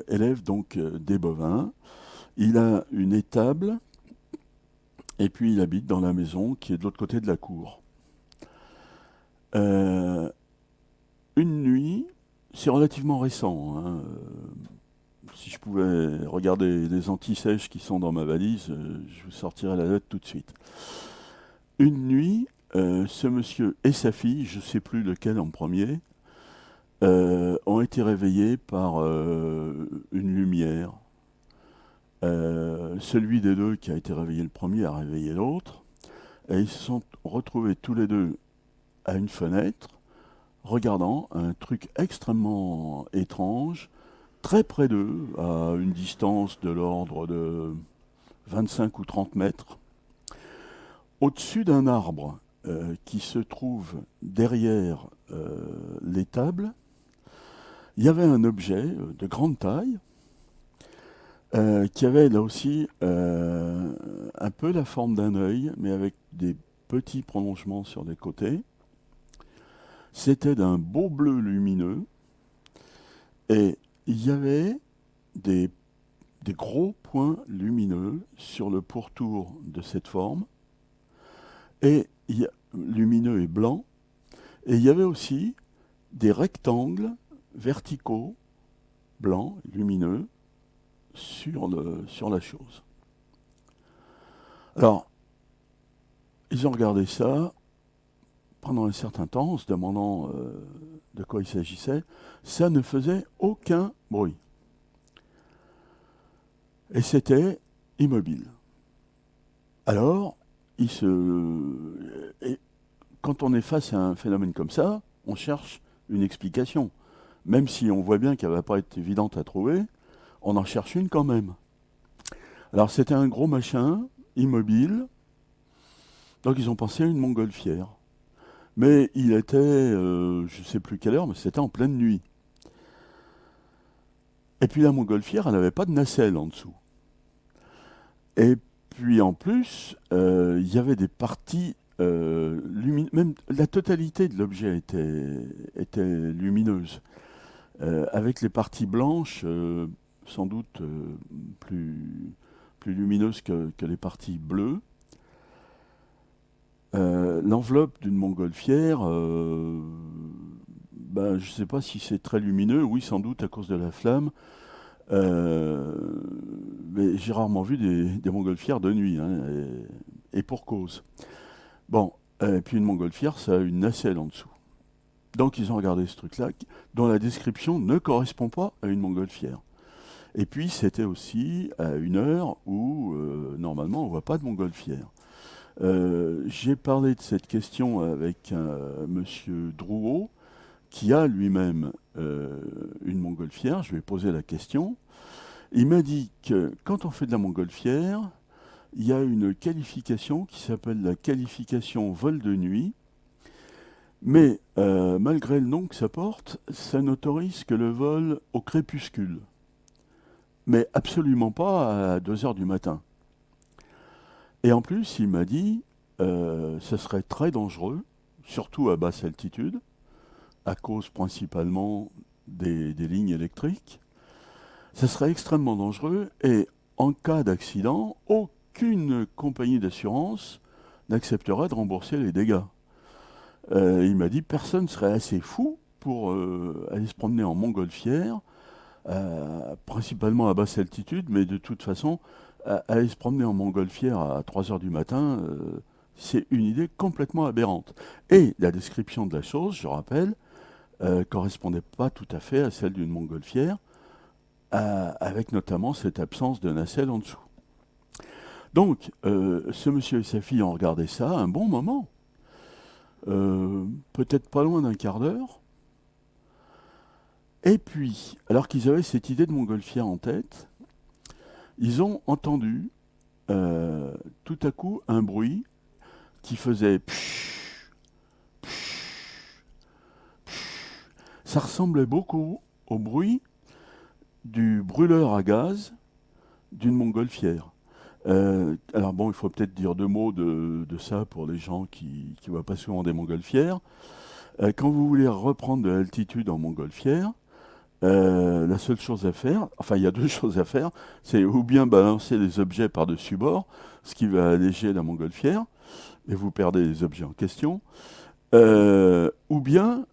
élève donc des bovins. Il a une étable et puis il habite dans la maison qui est de l'autre côté de la cour. Une nuit, c'est relativement récent, hein, si je pouvais regarder les antisèches qui sont dans ma valise, je vous sortirais la lettre tout de suite. Une nuit, ce monsieur et sa fille, je ne sais plus lequel en premier, ont été réveillés par une lumière. Celui des deux qui a été réveillé le premier a réveillé l'autre, et ils se sont retrouvés tous les deux à une fenêtre, regardant un truc extrêmement étrange, très près d'eux, à une distance de l'ordre de 25 ou 30 mètres, au-dessus d'un arbre qui se trouve derrière l'étable. Il y avait un objet de grande taille qui avait là aussi un peu la forme d'un œil, mais avec des petits prolongements sur les côtés. C'était d'un beau bleu lumineux et il y avait des gros points lumineux sur le pourtour de cette forme, et lumineux et blanc, et il y avait aussi des rectangles verticaux, blancs, lumineux, sur la chose. Alors, ils ont regardé ça pendant un certain temps, en se demandant de quoi il s'agissait. Ça ne faisait aucun bruit. Et c'était immobile. Alors, et quand on est face à un phénomène comme ça, on cherche une explication. Même si on voit bien qu'elle ne va pas être évidente à trouver, on en cherche une quand même. Alors c'était un gros machin, immobile, donc ils ont pensé à une montgolfière. Mais il était, je ne sais plus quelle heure, mais c'était en pleine nuit. Et puis la montgolfière, elle n'avait pas de nacelle en dessous. Et puis en plus, il y avait des parties lumineuses, même la totalité de l'objet était lumineuse, avec les parties blanches sans doute plus lumineuses que les parties bleues. L'enveloppe d'une montgolfière, je ne sais pas si c'est très lumineux, oui sans doute à cause de la flamme, mais j'ai rarement vu des montgolfières de nuit, hein, et pour cause. Bon, et puis une montgolfière, ça a une nacelle en dessous. Donc ils ont regardé ce truc-là, dont la description ne correspond pas à une montgolfière. Et puis c'était aussi à une heure où normalement on ne voit pas de montgolfière. J'ai parlé de cette question avec monsieur Drouot, qui a lui-même une montgolfière. Je lui ai posé la question. Il m'a dit que quand on fait de la montgolfière, il y a une qualification qui s'appelle la qualification vol de nuit. Mais malgré le nom que ça porte, ça n'autorise que le vol au crépuscule. Mais absolument pas à 2 heures du matin. Et en plus, il m'a dit, ce serait très dangereux, surtout à basse altitude, à cause principalement des lignes électriques. Ce serait extrêmement dangereux et en cas d'accident, aucune compagnie d'assurance n'accepterait de rembourser les dégâts. Il m'a dit, personne serait assez fou pour aller se promener en montgolfière, principalement à basse altitude, mais de toute façon, aller se promener en montgolfière à 3 heures du matin, c'est une idée complètement aberrante. Et la description de la chose, je rappelle, correspondait pas tout à fait à celle d'une montgolfière, avec notamment cette absence de nacelle en dessous. Donc, ce monsieur et sa fille ont regardé ça un bon moment, peut-être pas loin d'un quart d'heure. Et puis, alors qu'ils avaient cette idée de montgolfière en tête, ils ont entendu tout à coup un bruit qui faisait ça ressemblait beaucoup au bruit du brûleur à gaz d'une montgolfière. Alors bon, il faut peut-être dire deux mots de ça pour les gens qui ne voient pas souvent des montgolfières. Quand vous voulez reprendre de l'altitude en montgolfière, la seule chose à faire, enfin il y a deux choses à faire, c'est ou bien balancer les objets par-dessus bord, ce qui va alléger la montgolfière, et vous perdez les objets en question, ou bien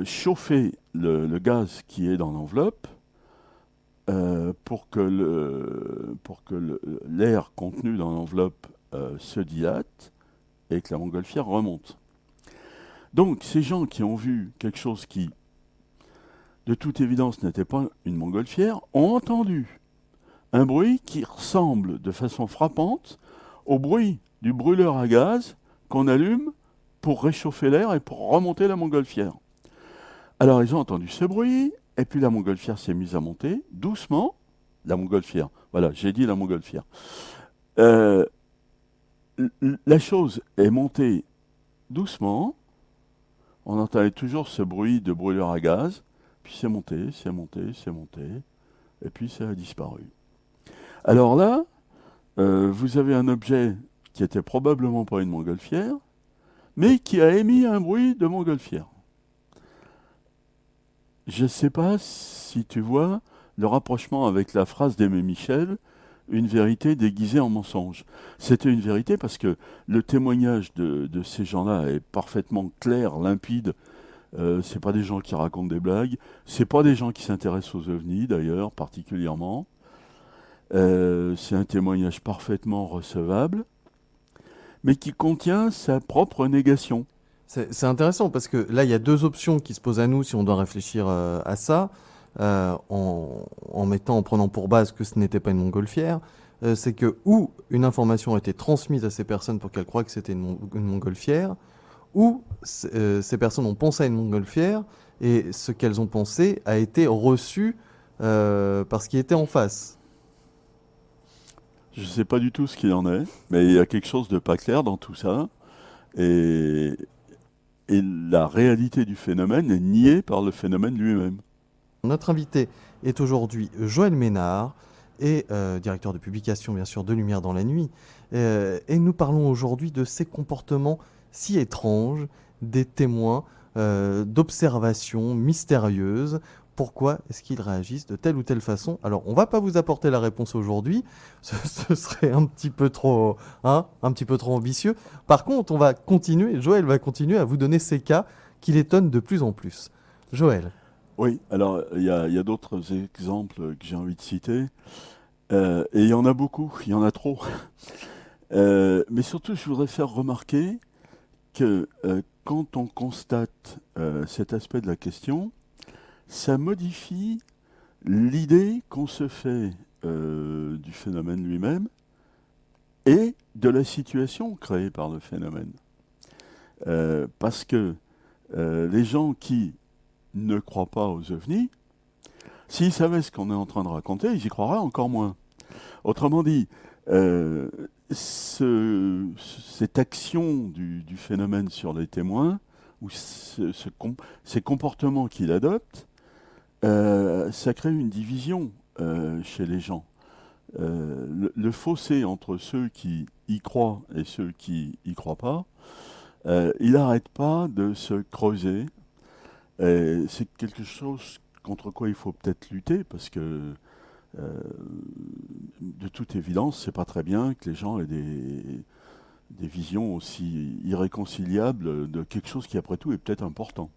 chauffer le gaz qui est dans l'enveloppe pour que l'air contenu dans l'enveloppe se dilate et que la montgolfière remonte. Donc ces gens qui ont vu quelque chose qui, de toute évidence, n'était pas une montgolfière, ont entendu un bruit qui ressemble de façon frappante au bruit du brûleur à gaz qu'on allume pour réchauffer l'air et pour remonter la montgolfière. Alors ils ont entendu ce bruit, et puis la montgolfière s'est mise à monter, doucement, la montgolfière, voilà, j'ai dit la montgolfière. La chose est montée doucement, on entendait toujours ce bruit de brûleur à gaz, puis c'est monté, c'est monté, c'est monté, et puis ça a disparu. Alors là, vous avez un objet qui était probablement pas une montgolfière, mais qui a émis un bruit de montgolfière. Je ne sais pas si tu vois le rapprochement avec la phrase d'Aimé Michel, une vérité déguisée en mensonge. C'était une vérité parce que le témoignage de ces gens-là est parfaitement clair, limpide. C'est pas des gens qui racontent des blagues. C'est pas des gens qui s'intéressent aux ovnis d'ailleurs, particulièrement. C'est un témoignage parfaitement recevable, mais qui contient sa propre négation. C'est intéressant parce que là, il y a deux options qui se posent à nous si on doit réfléchir à ça, en prenant pour base que ce n'était pas une montgolfière. C'est que ou une information a été transmise à ces personnes pour qu'elles croient que c'était une montgolfière, ou ces personnes ont pensé à une montgolfière et ce qu'elles ont pensé a été reçu par ce qui était en face. Je ne sais pas du tout ce qu'il en est, mais il y a quelque chose de pas clair dans tout ça. Et la réalité du phénomène est niée par le phénomène lui-même. Notre invité est aujourd'hui Joël Ménard, et directeur de publication bien sûr de Lumière dans la nuit. Et nous parlons aujourd'hui de ces comportements si étranges des témoins d'observations mystérieuses. Pourquoi est-ce qu'ils réagissent de telle ou telle façon? Alors, on ne va pas vous apporter la réponse aujourd'hui, ce serait un petit peu trop ambitieux. Par contre, on va continuer, Joël va continuer à vous donner ces cas qui l'étonnent de plus en plus. Joël. Oui, alors il y a d'autres exemples que j'ai envie de citer, et il y en a beaucoup, il y en a trop. Mais surtout, je voudrais faire remarquer que quand on constate cet aspect de la question, ça modifie l'idée qu'on se fait du phénomène lui-même et de la situation créée par le phénomène. Parce que les gens qui ne croient pas aux ovnis, s'ils savaient ce qu'on est en train de raconter, ils y croiraient encore moins. Autrement dit, cette action du phénomène sur les témoins, ou ces comportements qu'il adopte, ça crée une division chez les gens. Le fossé entre ceux qui y croient et ceux qui y croient pas, il n'arrête pas de se creuser. C'est quelque chose contre quoi il faut peut-être lutter, parce que de toute évidence, c'est pas très bien que les gens aient des visions aussi irréconciliables de quelque chose qui, après tout, est peut-être important.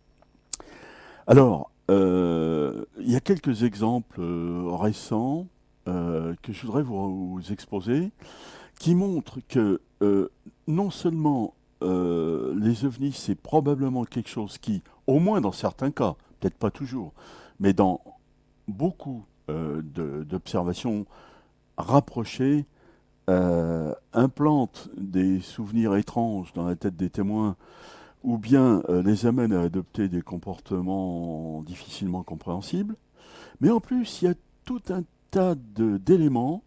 Alors, il y a quelques exemples récents que je voudrais vous exposer, qui montrent que non seulement les ovnis, c'est probablement quelque chose qui, au moins dans certains cas, peut-être pas toujours, mais dans beaucoup d'observations rapprochées, implante des souvenirs étranges dans la tête des témoins, ou bien les amène à adopter des comportements difficilement compréhensibles. Mais en plus, il y a tout un tas d'éléments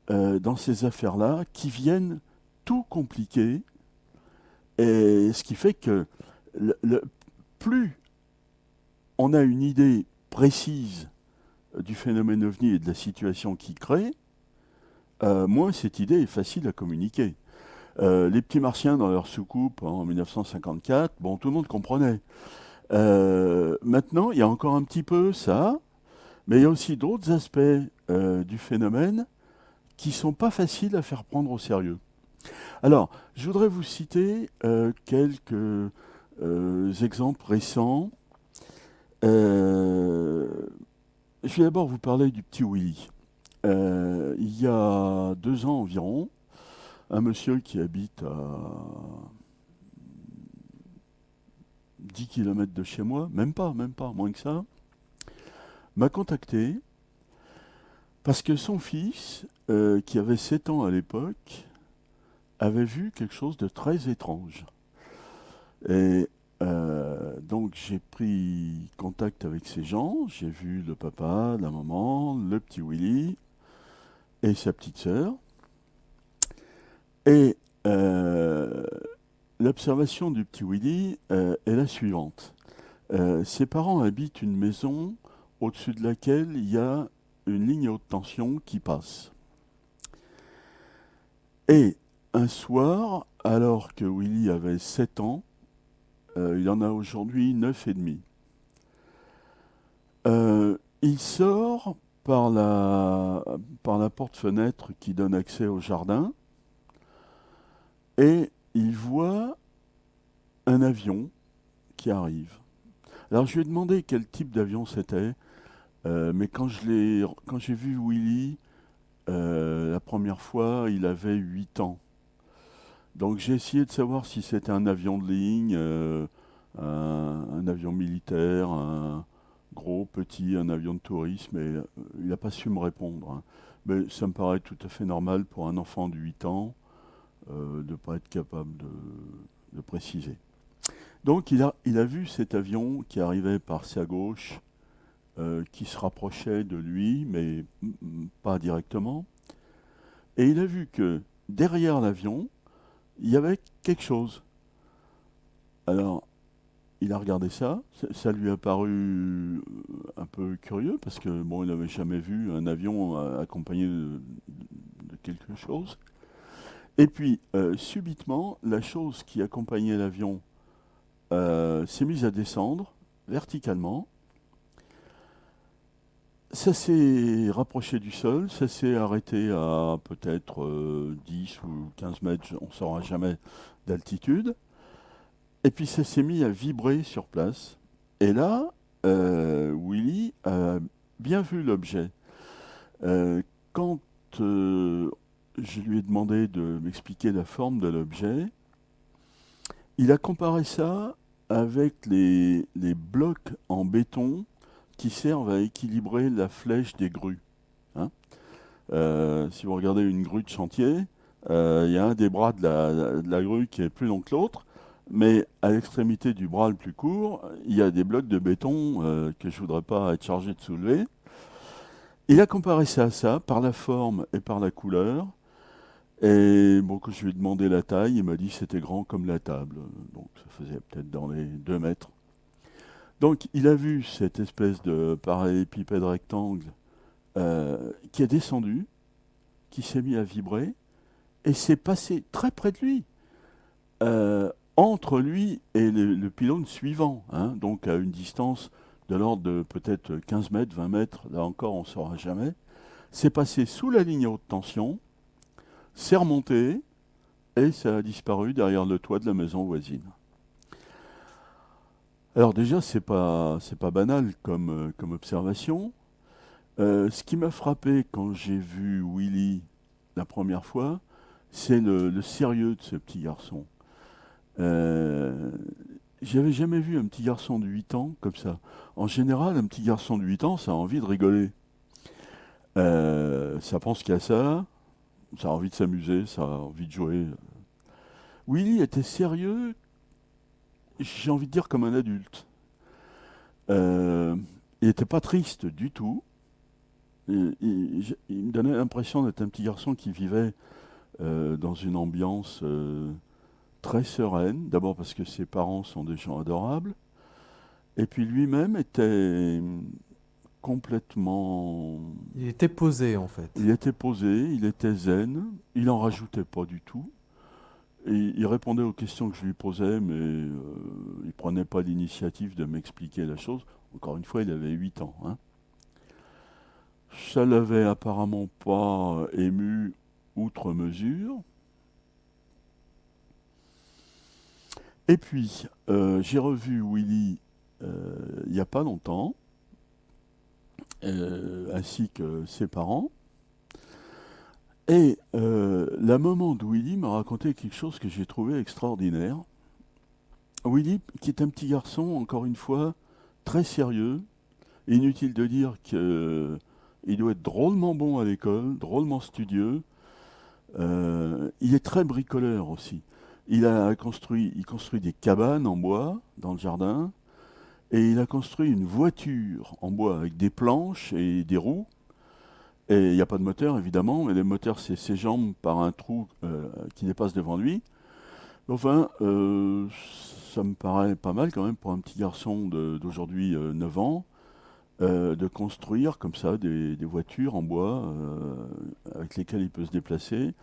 dans ces affaires-là qui viennent tout compliquer Et ce qui fait que plus on a une idée précise du phénomène ovni et de la situation qu'il crée, moins cette idée est facile à communiquer. Les petits martiens dans leur soucoupe en 1954, bon, tout le monde comprenait. Maintenant, il y a encore un petit peu ça, mais il y a aussi d'autres aspects du phénomène qui sont pas faciles à faire prendre au sérieux. Alors, je voudrais vous citer quelques exemples récents. Je vais d'abord vous parler du petit Willy. Il y a 2 ans environ, un monsieur qui habite à 10 km de chez moi, même pas, moins que ça, m'a contacté parce que son fils, qui avait 7 ans à l'époque, avait vu quelque chose de très étrange. Et donc j'ai pris contact avec ces gens, j'ai vu le papa, la maman, le petit Willy et sa petite sœur. Et l'observation du petit Willy est la suivante. Ses parents habitent une maison au-dessus de laquelle il y a une ligne haute tension qui passe. Et un soir, alors que Willy avait 7 ans, il en a aujourd'hui 9 et demi. Il sort par la porte-fenêtre qui donne accès au jardin et il voit un avion qui arrive. Alors je lui ai demandé quel type d'avion c'était, mais quand j'ai vu Willy la première fois, il avait 8 ans. Donc j'ai essayé de savoir si c'était un avion de ligne, un avion militaire, un gros, petit, un avion de tourisme, et il n'a pas su me répondre, hein. Mais ça me paraît tout à fait normal pour un enfant de 8 ans de ne pas être capable de préciser. Donc il a vu cet avion qui arrivait par sa gauche, qui se rapprochait de lui, mais pas directement. Et il a vu que derrière l'avion, il y avait quelque chose. Alors, il a regardé ça, ça lui a paru un peu curieux, parce que bon, il n'avait jamais vu un avion accompagné de quelque chose. Et puis, subitement, la chose qui accompagnait l'avion s'est mise à descendre verticalement. Ça s'est rapproché du sol, ça s'est arrêté à peut-être 10 ou 15 mètres, on ne saura jamais, d'altitude. Et puis ça s'est mis à vibrer sur place. Et là, Willy a bien vu l'objet. Quand je lui ai demandé de m'expliquer la forme de l'objet, il a comparé ça avec les blocs en béton qui servent à équilibrer la flèche des grues, hein. Si vous regardez une grue de chantier, il y a un des bras de la grue qui est plus long que l'autre, mais à l'extrémité du bras le plus court, il y a des blocs de béton que je ne voudrais pas être chargé de soulever. Il a comparé ça à ça, par la forme et par la couleur. Et bon, quand je lui ai demandé la taille, il m'a dit que c'était grand comme la table. Donc ça faisait peut-être dans les 2 mètres. Donc il a vu cette espèce de parallélépipède rectangle qui est descendu, qui s'est mis à vibrer, et s'est passé très près de lui, entre lui et le pylône suivant, hein, donc à une distance de l'ordre de peut-être 15 mètres, 20 mètres, là encore on ne saura jamais, c'est passé sous la ligne à haute tension, c'est remonté, et ça a disparu derrière le toit de la maison voisine. Alors déjà, c'est pas banal comme observation. Ce qui m'a frappé quand j'ai vu Willy la première fois, c'est le sérieux de ce petit garçon. J'avais jamais vu un petit garçon de 8 ans comme ça. En général, un petit garçon de 8 ans, ça a envie de rigoler. Ça pense qu'à ça, ça a envie de s'amuser, ça a envie de jouer. Willy était sérieux, j'ai envie de dire comme un adulte. Il n'était pas triste du tout. Il me donnait l'impression d'être un petit garçon qui vivait dans une ambiance très sereine, d'abord parce que ses parents sont des gens adorables, et puis lui-même était complètement... Il était posé en fait. Il était posé, il était zen, il en rajoutait pas du tout. Et il répondait aux questions que je lui posais, mais il prenait pas l'initiative de m'expliquer la chose. Encore une fois, il avait 8 ans, hein. Ça l'avait apparemment pas ému outre mesure. Et puis, j'ai revu Willy il n'y a pas longtemps, ainsi que ses parents. Et la maman de Willy m'a raconté quelque chose que j'ai trouvé extraordinaire. Willy, qui est un petit garçon, encore une fois, très sérieux, inutile de dire qu'il doit être drôlement bon à l'école, drôlement studieux. Il est très bricoleur aussi. Il construit des cabanes en bois dans le jardin, et il a construit une voiture en bois avec des planches et des roues. Et il n'y a pas de moteur évidemment, mais le moteur c'est ses jambes par un trou qui dépasse devant lui. Enfin, ça me paraît pas mal quand même pour un petit garçon d'aujourd'hui 9 ans, de construire comme ça des voitures en bois avec lesquelles il peut se déplacer.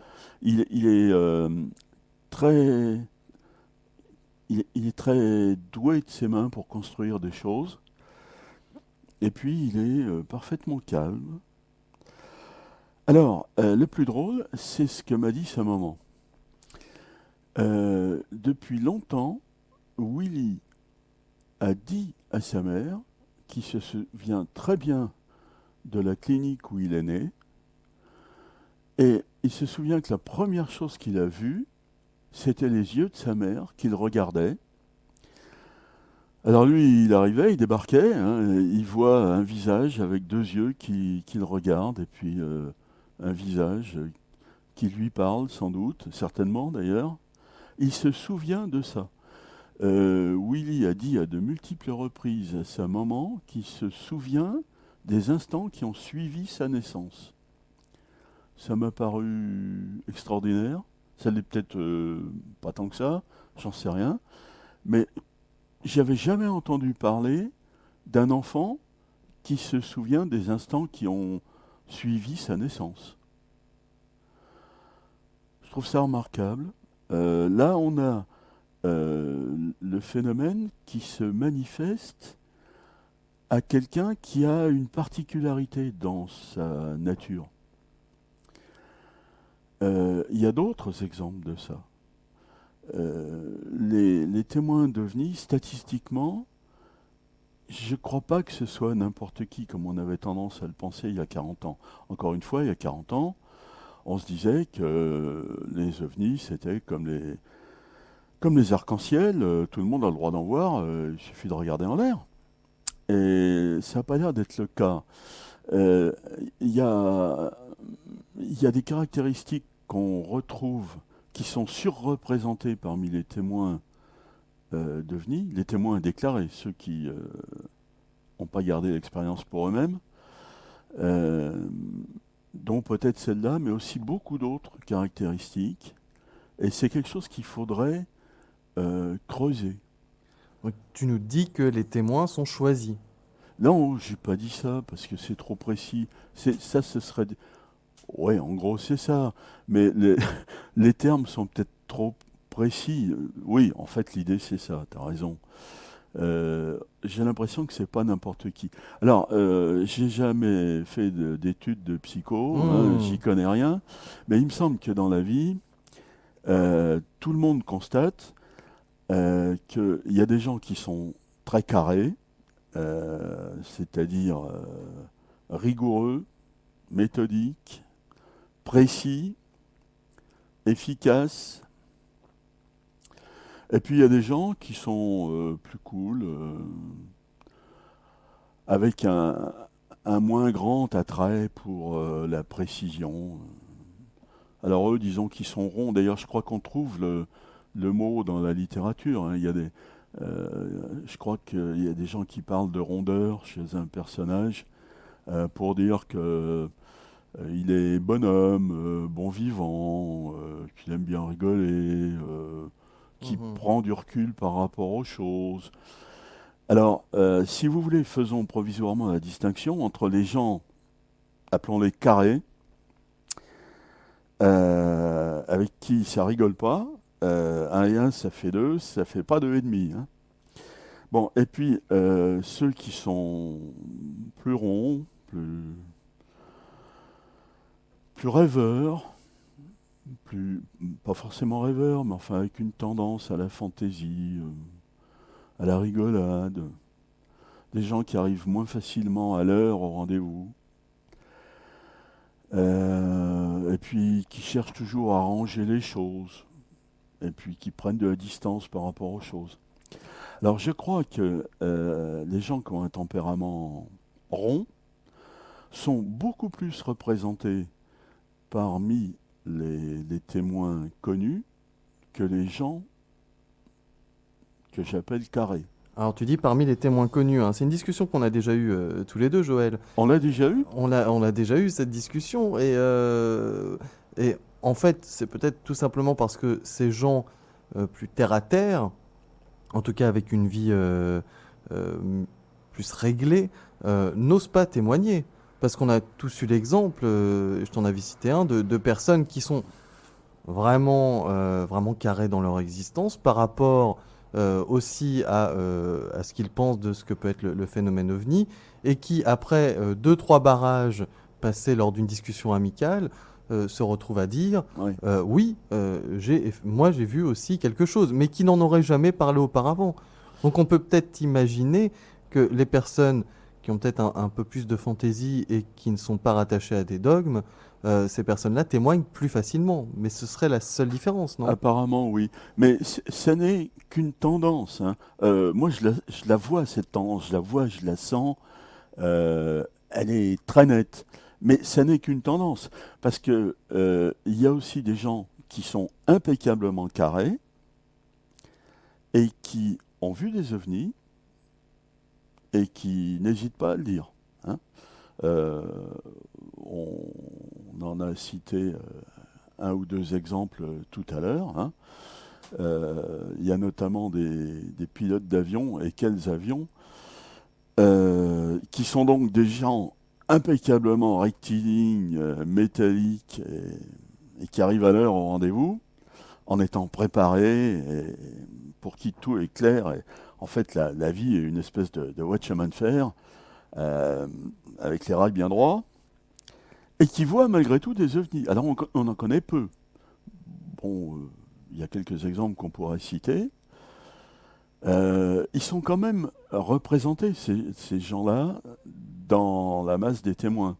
Il est très, il est très doué de ses mains pour construire des choses. Et puis il est parfaitement calme. Alors, le plus drôle, c'est ce que m'a dit sa maman. Depuis longtemps, Willy a dit à sa mère, qui se souvient très bien de la clinique où il est né, et il se souvient que la première chose qu'il a vue, c'était les yeux de sa mère qu'il regardait. Alors lui, il arrivait, il débarquait, hein, il voit un visage avec deux yeux qui le regardent, et puis un visage qui lui parle sans doute, certainement d'ailleurs. Il se souvient de ça. Willy a dit à de multiples reprises à sa maman qu'il se souvient des instants qui ont suivi sa naissance. Ça m'a paru extraordinaire. Ça l'est peut-être pas tant que ça, j'en sais rien. Mais j'avais jamais entendu parler d'un enfant qui se souvient des instants qui ont suivi sa naissance. Je trouve ça remarquable. Là, on a le phénomène qui se manifeste à quelqu'un qui a une particularité dans sa nature. Il y a d'autres exemples de ça. Les témoins d'OVNI, statistiquement, je ne crois pas que ce soit n'importe qui, comme on avait tendance à le penser il y a 40 ans. Encore une fois, il y a 40 ans, on se disait que les ovnis, c'était comme les arcs-en-ciel, tout le monde a le droit d'en voir, il suffit de regarder en l'air. Et ça n'a pas l'air d'être le cas. Euh, Il y a, il y a des caractéristiques qu'on retrouve qui sont surreprésentées parmi les témoins d'OVNI, les témoins déclarés, ceux qui n'ont pas gardé l'expérience pour eux-mêmes, euh, dont peut-être celle-là, mais aussi beaucoup d'autres caractéristiques. Et c'est quelque chose qu'il faudrait creuser. Donc, tu nous dis que les témoins sont choisis. Non, j'ai pas dit ça parce que c'est trop précis. Ça, ce serait. Ouais, en gros, c'est ça. Mais les termes sont peut-être trop précis. Oui, en fait, l'idée, c'est ça. T'as raison. J'ai l'impression que c'est pas n'importe qui. Alors, j'ai jamais fait d'études de psycho, hein, j'y connais rien. Mais il me semble que dans la vie, tout le monde constate qu'il y a des gens qui sont très carrés, c'est-à-dire rigoureux, méthodiques, précis, efficaces. Et puis il y a des gens qui sont plus cool, avec un moins grand attrait pour la précision. Alors eux, disons qu'ils sont ronds. D'ailleurs, je crois qu'on trouve le mot dans la littérature, hein. Je crois qu'il y a des gens qui parlent de rondeur chez un personnage pour dire que il est bonhomme, bon vivant, qu'il aime bien rigoler, qui Mhm. prend du recul par rapport aux choses. Alors, si vous voulez, faisons provisoirement la distinction entre les gens, appelons-les carrés, avec qui ça rigole pas. 1 et 1, ça fait 2, ça fait pas 2 et demi, hein. Bon, et puis ceux qui sont plus ronds, plus rêveurs, pas forcément rêveurs, mais enfin avec une tendance à la fantaisie, à la rigolade, des gens qui arrivent moins facilement à l'heure au rendez-vous, et puis qui cherchent toujours à arranger les choses, et puis qui prennent de la distance par rapport aux choses. Alors je crois que les gens qui ont un tempérament rond sont beaucoup plus représentés parmi les témoins connus que les gens que j'appelle carrés. Alors tu dis parmi les témoins connus, hein. C'est une discussion qu'on a déjà eue tous les deux, Joël. On l'a déjà eu? On a déjà eu cette discussion et en fait c'est peut-être tout simplement parce que ces gens plus terre à terre, en tout cas avec une vie euh, plus réglée, n'osent pas témoigner. Parce qu'on a tous eu l'exemple, je t'en avais cité un, de personnes qui sont vraiment carrés dans leur existence par rapport aussi à ce qu'ils pensent de ce que peut être le phénomène ovni et qui, après 2-3 barrages passés lors d'une discussion amicale, se retrouvent à dire Oui. oui, moi j'ai vu aussi quelque chose, mais qui n'en aurait jamais parlé auparavant. Donc on peut peut-être imaginer que les personnes qui ont peut-être un peu plus de fantaisie et qui ne sont pas rattachées à des dogmes, ces personnes-là témoignent plus facilement. Mais ce serait la seule différence, non? Apparemment, oui. Mais ça n'est qu'une tendance, hein. Moi, je la vois, cette tendance. Je la vois, je la sens. Elle est très nette. Mais ça n'est qu'une tendance. Parce que il y a aussi des gens qui sont impeccablement carrés et qui ont vu des ovnis et qui n'hésitent pas à le dire, hein. Euh, on en a cité un ou deux exemples tout à l'heure, hein. Il y a notamment des pilotes d'avion, et quels avions, qui sont donc des gens impeccablement rectilignes, métalliques, et qui arrivent à l'heure au rendez-vous, en étant préparés, et pour qui tout est clair. Et en fait, la vie est une espèce de voie de chemin de fer, euh, avec les rails bien droits, et qui voient malgré tout des ovnis. Alors on en connaît peu. Bon, il y a quelques exemples qu'on pourrait citer. Ils sont quand même représentés, ces gens-là, dans la masse des témoins.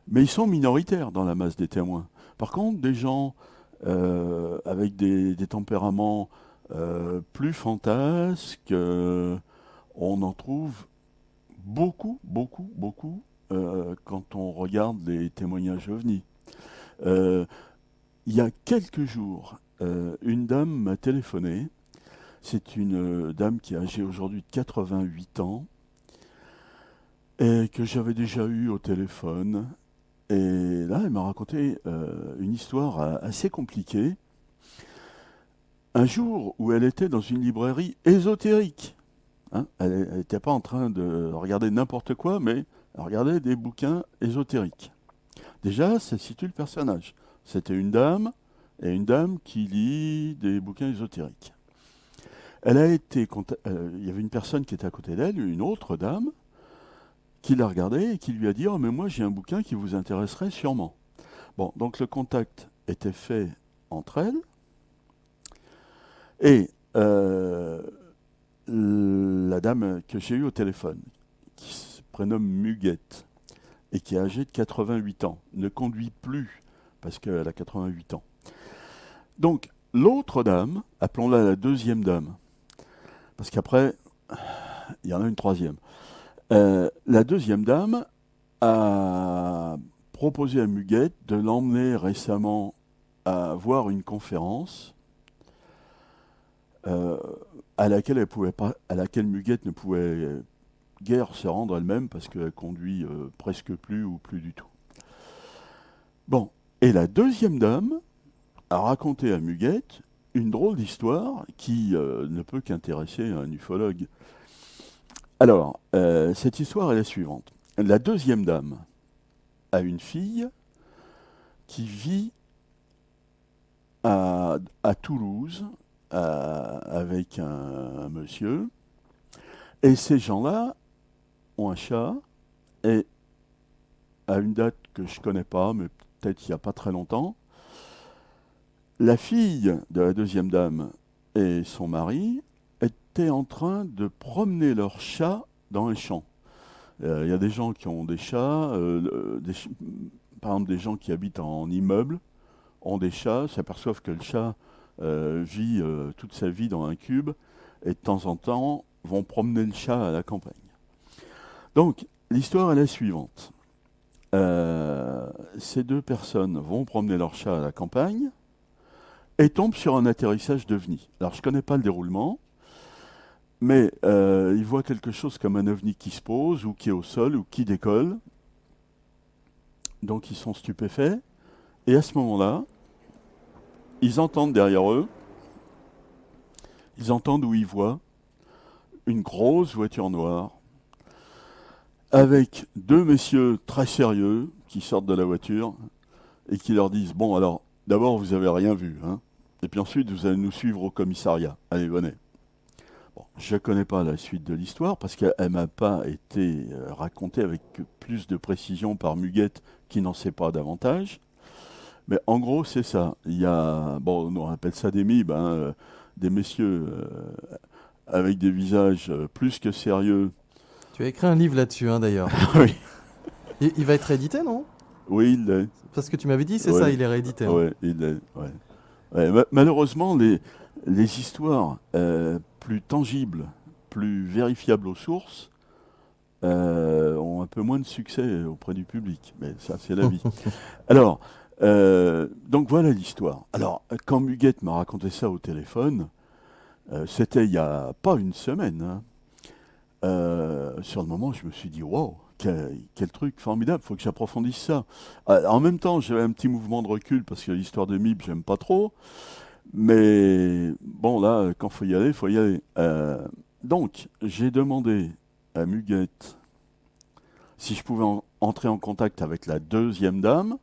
Mais ils sont minoritaires dans la masse des témoins. Par contre, des gens avec des tempéraments plus fantasques, on en trouve beaucoup, beaucoup, beaucoup quand on regarde les témoignages ovnis. Euh, il y a quelques jours, une dame m'a téléphoné. C'est une dame qui est âgée aujourd'hui de 88 ans et que j'avais déjà eue au téléphone. Et là, elle m'a raconté une histoire assez compliquée. Un jour où elle était dans une librairie ésotérique, hein, elle n'était pas en train de regarder n'importe quoi, mais elle regardait des bouquins ésotériques. Déjà, ça situe le personnage. C'était une dame, et une dame qui lit des bouquins ésotériques. Il y avait une personne qui était à côté d'elle, une autre dame, qui l'a regardée et qui lui a dit « Oh, mais moi j'ai un bouquin qui vous intéresserait sûrement. » Bon, donc le contact était fait entre elles, et la dame que j'ai eue au téléphone, qui se prénomme Muguette, et qui est âgée de 88 ans, ne conduit plus, parce qu'elle a 88 ans. Donc, l'autre dame, appelons-la la deuxième dame, parce qu'après, il y en a une troisième. La deuxième dame a proposé à Muguette de l'emmener récemment à voir une conférence à laquelle Muguette ne pouvait guère se rendre elle-même parce qu'elle conduit presque plus ou plus du tout. Bon, et la deuxième dame a raconté à Muguette une drôle d'histoire qui ne peut qu'intéresser un ufologue. Alors, cette histoire est la suivante. La deuxième dame a une fille qui vit à Toulouse avec un monsieur. Et ces gens-là ont un chat. Et à une date que je ne connais pas, mais peut-être il n'y a pas très longtemps, la fille de la deuxième dame et son mari étaient en train de promener leur chat dans les champs. Il y a des gens qui ont des chats, par exemple des gens qui habitent en immeuble ont des chats, s'aperçoivent que le chat vit toute sa vie dans un cube et de temps en temps vont promener le chat à la campagne. Donc l'histoire est la suivante. Ces deux personnes vont promener leur chat à la campagne et tombent sur un atterrissage d'OVNI. Alors je ne connais pas le déroulement, mais ils voient quelque chose comme un OVNI qui se pose, ou qui est au sol, ou qui décolle. Donc ils sont stupéfaits, et à ce moment-là, ils entendent derrière eux, ils entendent ou ils voient une grosse voiture noire, avec deux messieurs très sérieux qui sortent de la voiture, et qui leur disent « Bon alors, d'abord vous n'avez rien vu, hein, et puis ensuite vous allez nous suivre au commissariat, allez venez ». Bon, je ne connais pas la suite de l'histoire parce qu'elle ne m'a pas été racontée avec plus de précision par Muguette qui n'en sait pas davantage. Mais en gros, c'est ça. Il y a, bon, on appelle ça des mibes, hein, des messieurs avec des visages plus que sérieux. Tu as écrit un livre là-dessus, hein, d'ailleurs. Oui, Il va être réédité, non? oui, il l'est. Parce que tu m'avais dit, c'est Ouais. ça, il est réédité. Hein. Ouais, il l'est. Ouais. Ouais, malheureusement, les histoires plus tangibles, plus vérifiables aux sources, ont un peu moins de succès auprès du public. Mais ça, c'est la vie. Alors, donc voilà l'histoire. Alors, quand Muguette m'a raconté ça au téléphone, c'était il n'y a pas une semaine. Hein. Sur le moment, je me suis dit, wow, quel truc formidable, il faut que j'approfondisse ça. En même temps, j'avais un petit mouvement de recul parce que l'histoire de MIB, j'aime pas trop. Mais bon, là, quand il faut y aller. Donc, j'ai demandé à Muguette si je pouvais entrer en contact avec la deuxième dame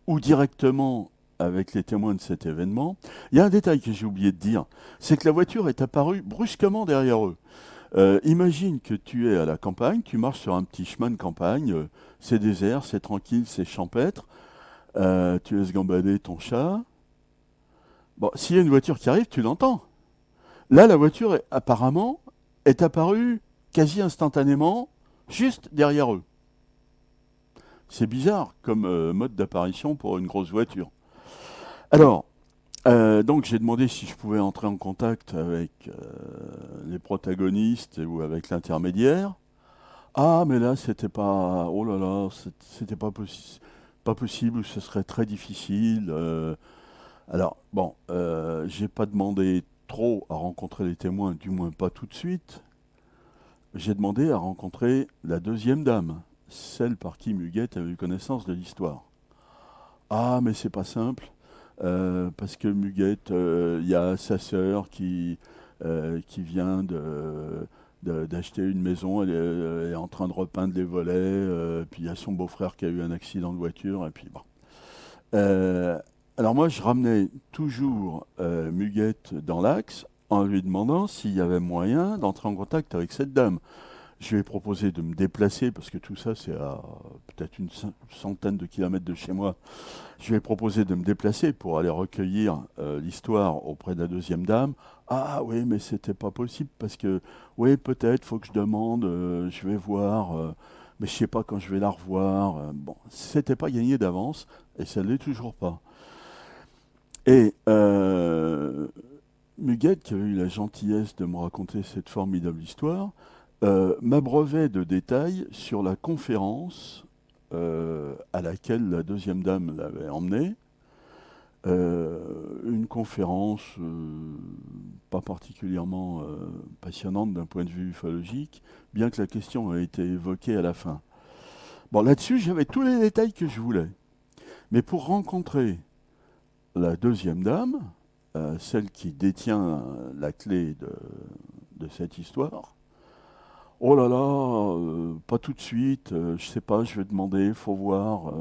ou directement avec les témoins de cet événement. Il y a un détail que j'ai oublié de dire, c'est que la voiture est apparue brusquement derrière eux. Imagine que tu es à la campagne, tu marches sur un petit chemin de campagne, c'est désert, c'est tranquille, c'est champêtre, tu laisses gambader ton chat. Bon, s'il y a une voiture qui arrive, tu l'entends. Là, la voiture, apparemment, est apparue quasi instantanément, juste derrière eux. C'est bizarre comme mode d'apparition pour une grosse voiture. Alors, donc j'ai demandé si je pouvais entrer en contact avec les protagonistes ou avec l'intermédiaire. Ah, mais là, c'était pas... Oh là là, c'était pas possible, ce serait très difficile. Alors, bon, j'ai pas demandé trop à rencontrer les témoins, du moins pas tout de suite. J'ai demandé à rencontrer la deuxième dame, celle par qui Muguette avait eu connaissance de l'histoire. Ah, mais c'est pas simple, parce que Muguette, il y a sa sœur qui vient d'acheter une maison, elle est en train de repeindre les volets, puis il y a son beau-frère qui a eu un accident de voiture, et puis bon. Alors moi, je ramenais toujours Muguette dans l'axe en lui demandant s'il y avait moyen d'entrer en contact avec cette dame. Je lui ai proposé de me déplacer, parce que tout ça, c'est à peut-être une centaine de kilomètres de chez moi. Je lui ai proposé de me déplacer pour aller recueillir l'histoire auprès de la deuxième dame. Ah oui, mais c'était pas possible, parce que, oui, peut-être, faut que je demande, je vais voir, mais je sais pas quand je vais la revoir. Bon, c'était pas gagné d'avance, et ça ne l'est toujours pas. Et Muguette, qui avait eu la gentillesse de me raconter cette formidable histoire, m'abreuvait de détails sur la conférence à laquelle la deuxième dame l'avait emmenée. Une conférence pas particulièrement passionnante d'un point de vue ufologique, bien que la question ait été évoquée à la fin. Bon, là-dessus, j'avais tous les détails que je voulais. Mais pour rencontrer la deuxième dame, celle qui détient la clé de cette histoire. Oh là là, pas tout de suite, je sais pas, je vais demander, faut voir.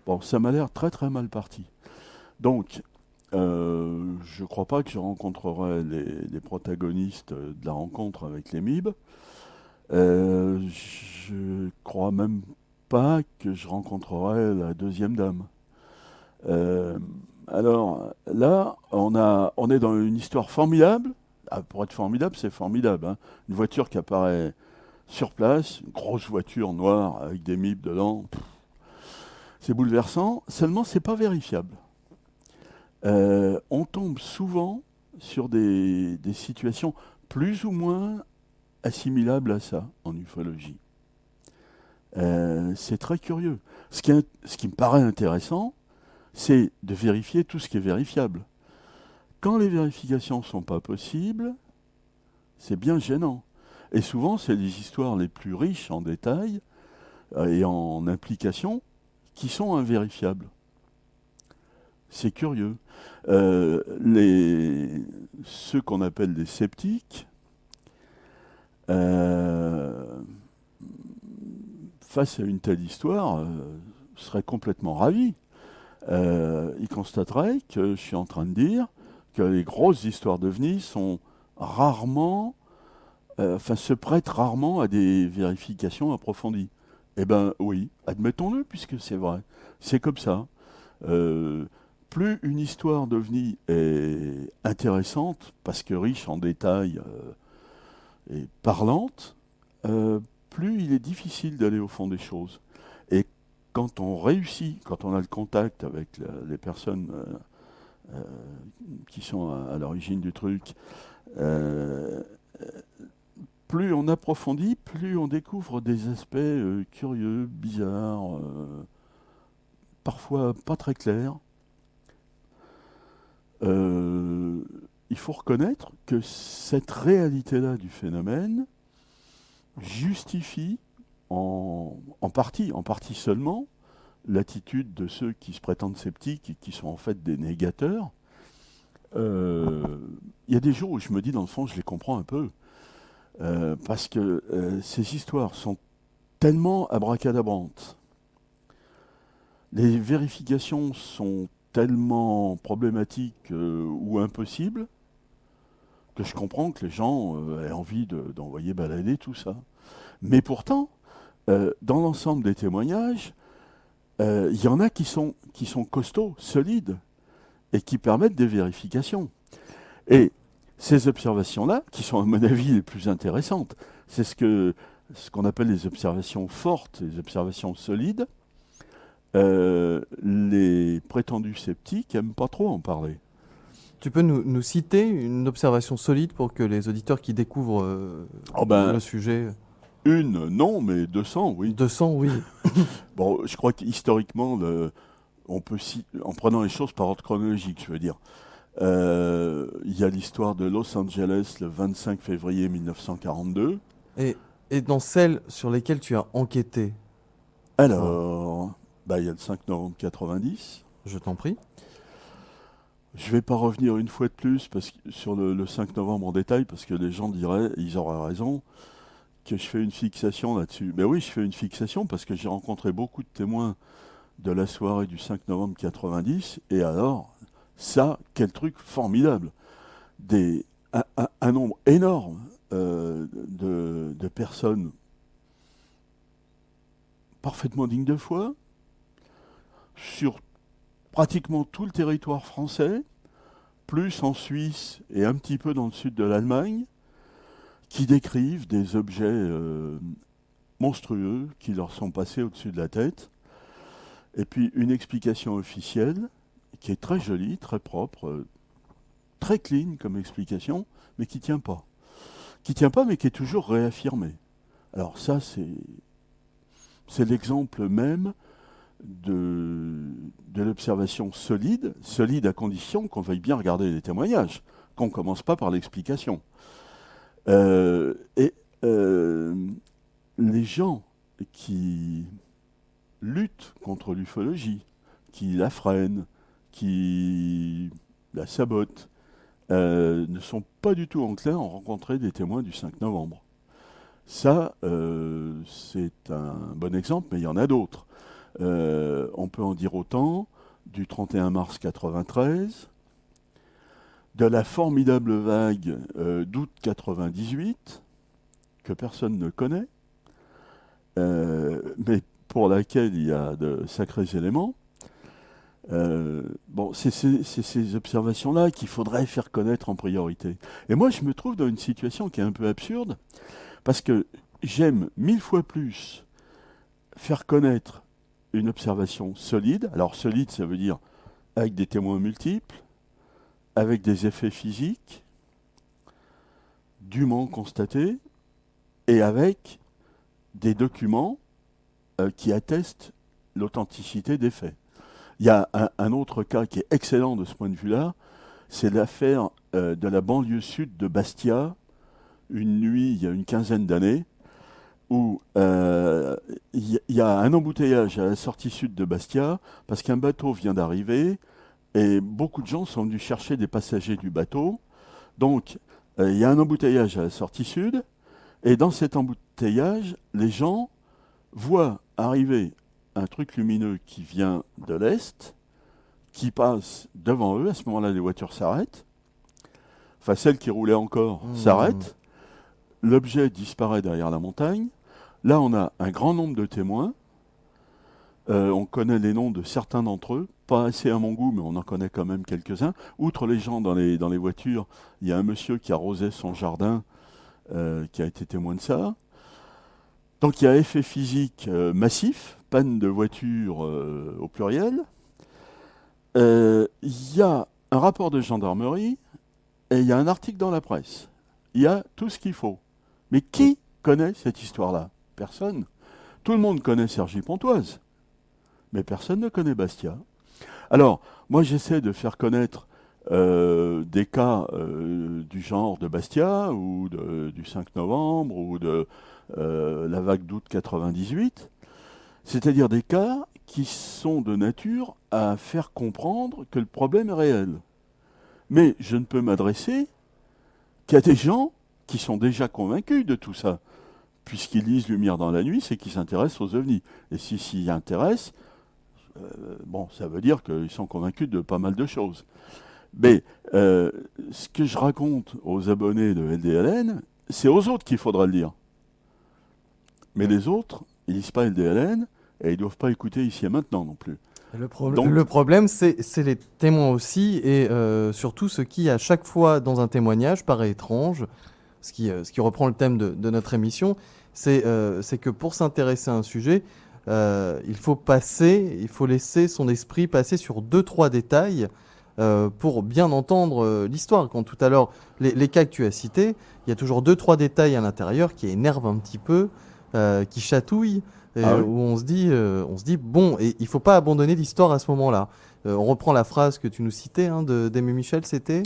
Bon, ça m'a l'air très très mal parti. Donc, je crois pas que je rencontrerai les protagonistes de la rencontre avec les MIB. Je crois même pas que je rencontrerai la deuxième dame. Euh, alors là, on est dans une histoire formidable. Ah, pour être formidable, c'est formidable, hein. Une voiture qui apparaît sur place, une grosse voiture noire avec des MIB dedans. C'est bouleversant. Seulement, c'est pas vérifiable. On tombe souvent sur des situations plus ou moins assimilables à ça en ufologie. C'est très curieux. Ce qui me paraît intéressant, c'est de vérifier tout ce qui est vérifiable. Quand les vérifications ne sont pas possibles, c'est bien gênant. Et souvent, c'est les histoires les plus riches en détails et en implications qui sont invérifiables. C'est curieux. Ceux qu'on appelle des sceptiques, face à une telle histoire, seraient complètement ravis. Ils constateraient que je suis en train de dire que les grosses histoires d'OVNI sont rarement, se prêtent rarement à des vérifications approfondies. Eh bien oui, admettons-le, puisque c'est vrai. C'est comme ça. Euh, Plus une histoire d'OVNI est intéressante, parce que riche en détails et parlante, plus il est difficile d'aller au fond des choses. Et quand on réussit, quand on a le contact avec les personnes euh, qui sont à l'origine du truc, euh, plus on approfondit, plus on découvre des aspects curieux, bizarres, parfois pas très clairs. Euh, il faut reconnaître que cette réalité-là du phénomène justifie en partie seulement, l'attitude de ceux qui se prétendent sceptiques et qui sont en fait des négateurs. Il y a des jours où je me dis, dans le fond, je les comprends un peu. Parce que ces histoires sont tellement abracadabrantes. Les vérifications sont tellement problématiques ou impossibles que je comprends que les gens aient envie d'envoyer balader tout ça. Mais pourtant, dans l'ensemble des témoignages, il y en a qui sont costauds, solides, et qui permettent des vérifications. Et ces observations-là, qui sont à mon avis les plus intéressantes, c'est ce qu'on appelle les observations fortes, les observations solides. Les prétendus sceptiques n'aiment pas trop en parler. Tu peux nous citer une observation solide pour que les auditeurs qui découvrent Oh ben, le sujet... une, non, mais 200, oui. 200, oui. Bon, je crois qu'historiquement, on peut en prenant les choses par ordre chronologique, je veux dire. Il y a l'histoire de Los Angeles le 25 février 1942. Et dans celles sur lesquelles tu as enquêté, Alors, il y a le 5 novembre 90. je t'en prie. Je vais pas revenir une fois de plus sur le 5 novembre en détail, parce que les gens diraient, ils auraient raison, que je fais une fixation là-dessus. Mais oui, je fais une fixation parce que j'ai rencontré beaucoup de témoins de la soirée du 5 novembre 90, et alors, ça, quel truc formidable. Un nombre énorme de personnes parfaitement dignes de foi, sur pratiquement tout le territoire français, plus en Suisse et un petit peu dans le sud de l'Allemagne, qui décrivent des objets monstrueux qui leur sont passés au-dessus de la tête. Et puis une explication officielle qui est très jolie, très propre, très clean comme explication, mais qui tient pas. Qui tient pas, mais qui est toujours réaffirmée. Alors ça, c'est l'exemple même de l'observation solide, solide à condition qu'on veuille bien regarder les témoignages, qu'on ne commence pas par l'explication. Et les gens qui luttent contre l'ufologie, qui la freinent, qui la sabote, ne sont pas du tout enclins à rencontrer des témoins du 5 novembre. Ça, c'est un bon exemple, mais il y en a d'autres. On peut en dire autant du 31 mars 93, de la formidable vague d'août 98, que personne ne connaît, mais pour laquelle il y a de sacrés éléments. Bon, c'est ces observations-là qu'il faudrait faire connaître en priorité. Et moi, je me trouve dans une situation qui est un peu absurde, parce que j'aime 1000 fois plus faire connaître une observation solide. Alors solide, ça veut dire avec des témoins multiples, avec des effets physiques, dûment constatés, et avec des documents qui attestent l'authenticité des faits. Il y a un autre cas qui est excellent de ce point de vue-là, c'est l'affaire de la banlieue sud de Bastia, une nuit il y a une quinzaine d'années, où il y a un embouteillage à la sortie sud de Bastia, parce qu'un bateau vient d'arriver, et beaucoup de gens sont venus chercher des passagers du bateau. Donc, il y a un embouteillage à la sortie sud, et dans cet embouteillage, les gens voient arriver un truc lumineux qui vient de l'est, qui passe devant eux. À ce moment-là, les voitures s'arrêtent. Enfin, celles qui roulaient encore s'arrêtent. L'objet disparaît derrière la montagne. Là, on a un grand nombre de témoins. On connaît les noms de certains d'entre eux. Pas assez à mon goût, mais on en connaît quand même quelques-uns. Outre les gens dans les voitures, il y a un monsieur qui arrosait son jardin, qui a été témoin de ça. Donc il y a effet physique massif, panne de voiture au pluriel. Il y a un rapport de gendarmerie et il y a un article dans la presse. Il y a tout ce qu'il faut. Mais qui connaît cette histoire-là? Personne. Tout le monde connaît Cergy-Pontoise, mais personne ne connaît Bastia. Alors, moi j'essaie de faire connaître des cas du genre de Bastia, ou du 5 novembre, ou de la vague d'août 98, c'est-à-dire des cas qui sont de nature à faire comprendre que le problème est réel. Mais je ne peux m'adresser qu'à des gens qui sont déjà convaincus de tout ça. Puisqu'ils lisent Lumière dans la nuit, c'est qu'ils s'intéressent aux ovnis. Et s'ils y intéressent, bon, ça veut dire qu'ils sont convaincus de pas mal de choses. Mais ce que je raconte aux abonnés de LDLN, c'est aux autres qu'il faudra le dire. Mais les autres, ils lisent pas LDLN et ils doivent pas écouter Ici et Maintenant non plus. Le problème, c'est les témoins aussi, et surtout ce qui, à chaque fois dans un témoignage, paraît étrange, ce qui reprend le thème de notre émission, c'est que pour s'intéresser à un sujet, il faut laisser son esprit passer sur 2-3 détails pour bien entendre l'histoire. Quand tout à l'heure, les cas que tu as cités, il y a toujours 2-3 détails à l'intérieur qui énervent un petit peu, qui chatouillent, où on se dit, bon, et il ne faut pas abandonner l'histoire à ce moment-là. On reprend la phrase que tu nous citais d'Aimé Michel, c'était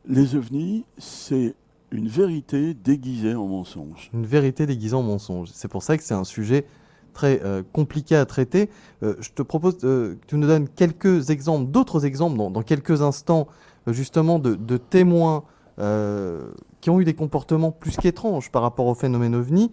Les ovnis, c'est une vérité déguisée en mensonge. Une vérité déguisée en mensonge. C'est pour ça que c'est un sujet très compliqué à traiter. Je te propose que tu nous donnes quelques exemples, d'autres exemples dans quelques instants, justement de témoins qui ont eu des comportements plus qu'étranges par rapport au phénomène OVNI.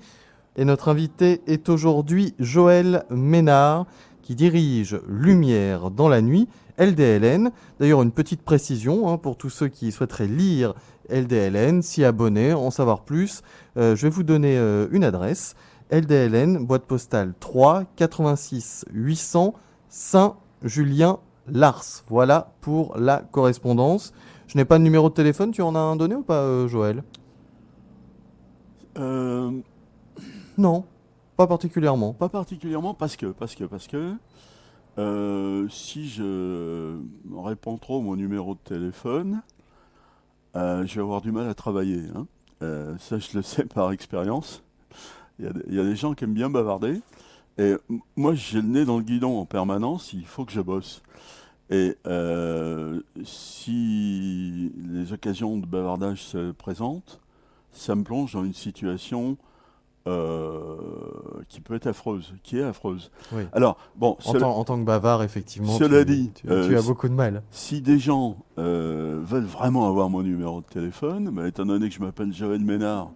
Et notre invité est aujourd'hui Joël Ménard, qui dirige Lumière dans la nuit, LDLN. D'ailleurs, une petite précision pour tous ceux qui souhaiteraient lire LDLN, s'y abonner, en savoir plus. Je vais vous donner une adresse. LDLN, boîte postale 3 86 800 Saint-Julien-Lars. Voilà pour la correspondance. Je n'ai pas de numéro de téléphone, tu en as un donné ou pas, Joël? Non, pas particulièrement. Pas particulièrement parce que si je réponds trop mon numéro de téléphone, je vais avoir du mal à travailler. Ça, je le sais par expérience. Il y a des gens qui aiment bien bavarder. Et moi, j'ai le nez dans le guidon en permanence, il faut que je bosse. Et si les occasions de bavardage se présentent, ça me plonge dans une situation qui peut être affreuse, qui est affreuse. Oui. Alors, bon, En tant que bavard, effectivement, cela dit, tu as beaucoup de mal. si des gens veulent vraiment avoir mon numéro de téléphone, bah, étant donné que je m'appelle Joël Ménard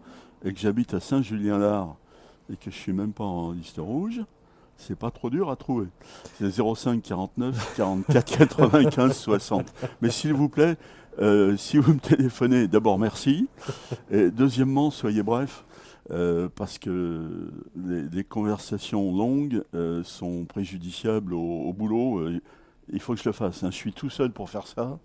et que j'habite à Saint-Julien-Lard et que je suis même pas en liste rouge, c'est pas trop dur à trouver. C'est 05 49 44 95 60. Mais s'il vous plaît, si vous me téléphonez, d'abord merci. Et deuxièmement, soyez bref. Parce que les conversations longues sont préjudiciables au boulot. Il faut que je le fasse, hein. Je suis tout seul pour faire ça.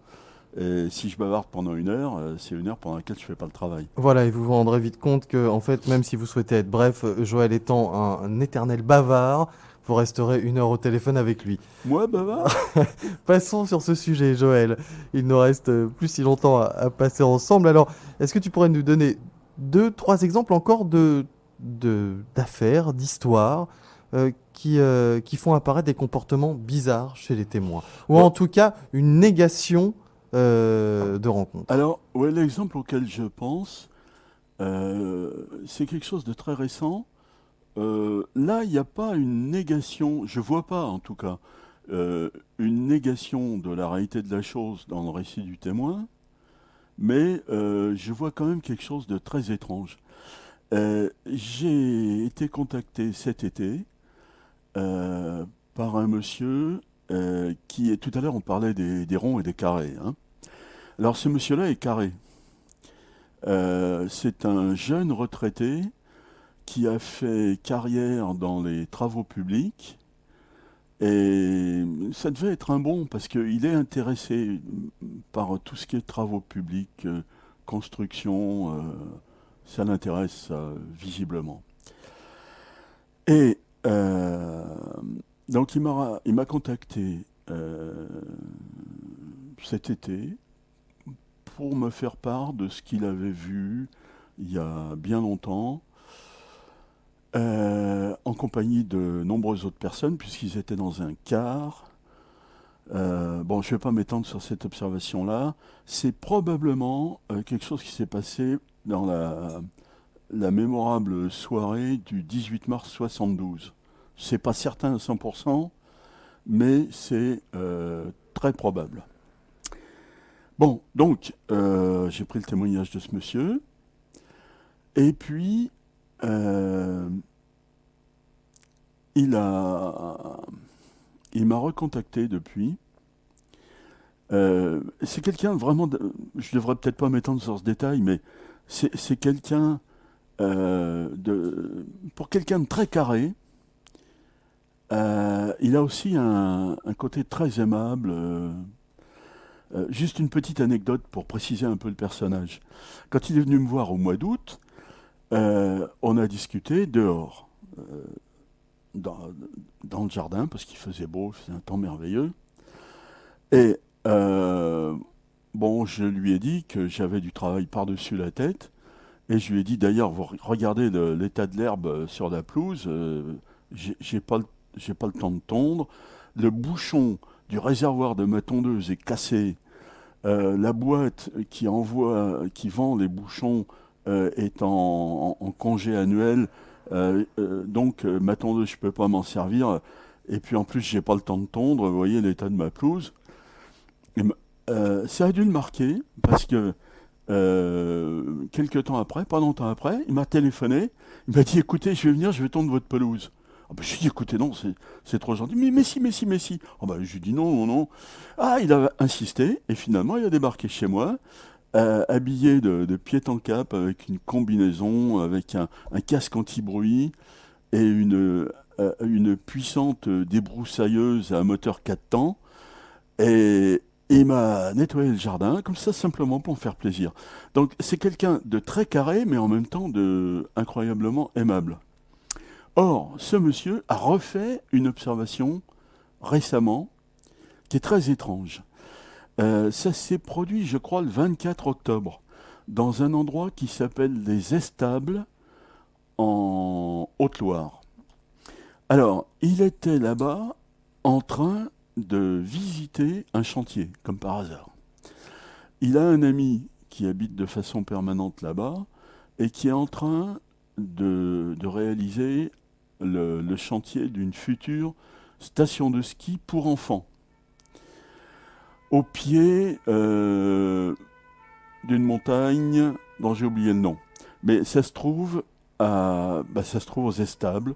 Et si je bavarde pendant 1 heure, c'est 1 heure pendant laquelle je ne fais pas le travail. Voilà, et vous vous rendrez vite compte que, en fait, même si vous souhaitez être bref, Joël étant un éternel bavard, vous resterez 1 heure au téléphone avec lui. Moi, bavard? Passons sur ce sujet, Joël. Il nous reste plus si longtemps à passer ensemble. Alors, est-ce que tu pourrais nous donner 2, 3 exemples encore d'affaires, d'histoires qui font apparaître des comportements bizarres chez les témoins? Ou Ouais. en tout cas, une négation de rencontre. Alors, ouais, l'exemple auquel je pense, c'est quelque chose de très récent. Là, il n'y a pas une négation, je vois pas en tout cas, une négation de la réalité de la chose dans le récit du témoin, mais je vois quand même quelque chose de très étrange. J'ai été contacté cet été par un monsieur qui est, tout à l'heure on parlait des ronds et des carrés, hein. Alors ce monsieur-là est carré. C'est un jeune retraité qui a fait carrière dans les travaux publics. Et ça devait être un bon parce qu'il est intéressé par tout ce qui est travaux publics, construction, ça l'intéresse visiblement. Et donc il m'a contacté cet été pour me faire part de ce qu'il avait vu il y a bien longtemps, en compagnie de nombreuses autres personnes, puisqu'ils étaient dans un car. Bon, je ne vais pas m'étendre sur cette observation-là. C'est probablement quelque chose qui s'est passé dans la mémorable soirée du 18 mars 72. C'est pas certain à 100%, mais c'est très probable. Bon, donc, j'ai pris le témoignage de ce monsieur, et puis, il m'a recontacté depuis. C'est quelqu'un vraiment, je devrais peut-être pas m'étendre sur ce détail, mais c'est quelqu'un pour quelqu'un de très carré. Il a aussi un côté très aimable. Juste une petite anecdote pour préciser un peu le personnage. Quand il est venu me voir au mois d'août, on a discuté dehors, dans le jardin, parce qu'il faisait beau, il faisait un temps merveilleux. Et bon, je lui ai dit que j'avais du travail par-dessus la tête. Et je lui ai dit, d'ailleurs, vous regardez l'état de l'herbe sur la pelouse, j'ai pas le temps de tondre. Le bouchon du réservoir de ma tondeuse est cassé. La boîte qui vend les bouchons est en congé annuel. Donc ma tondeuse, je peux pas m'en servir. Et puis en plus, j'ai pas le temps de tondre. Vous voyez l'état de ma pelouse. Ça a dû le marquer parce que quelques temps après, pas longtemps après, il m'a téléphoné. Il m'a dit, écoutez, je vais venir, je vais tondre votre pelouse. Ah ben, je lui ai dit, écoutez, non, c'est trop gentil. Mais si. Ah ben, je lui ai dit, non. Ah, il a insisté, et finalement, il a débarqué chez moi, habillé de pied en cap, avec une combinaison, avec un casque anti-bruit, et une puissante débroussailleuse à moteur 4 temps. Et il m'a nettoyé le jardin, comme ça, simplement pour me faire plaisir. Donc, c'est quelqu'un de très carré, mais en même temps de incroyablement aimable. Or, ce monsieur a refait une observation récemment qui est très étrange. Ça s'est produit, je crois, le 24 octobre, dans un endroit qui s'appelle les Estables, en Haute-Loire. Alors, il était là-bas en train de visiter un chantier, comme par hasard. Il a un ami qui habite de façon permanente là-bas et qui est en train de réaliser le chantier d'une future station de ski pour enfants, au pied d'une montagne dont j'ai oublié le nom. Mais ça se trouve aux Estables.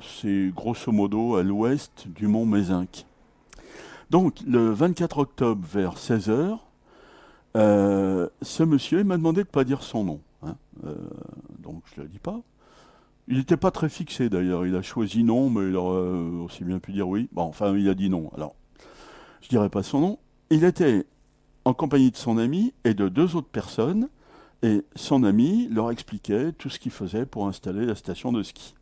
C'est grosso modo à l'ouest du mont Mézinc. Donc, le 24 octobre vers 16 heures, ce monsieur il m'a demandé de ne pas dire son nom. Hein. Donc, je ne le dis pas. Il n'était pas très fixé d'ailleurs. Il a choisi non, mais il aurait aussi bien pu dire oui. Bon, enfin, il a dit non. Alors, je ne dirai pas son nom. Il était en compagnie de son ami et de 2 autres personnes. Et son ami leur expliquait tout ce qu'il faisait pour installer la station de ski.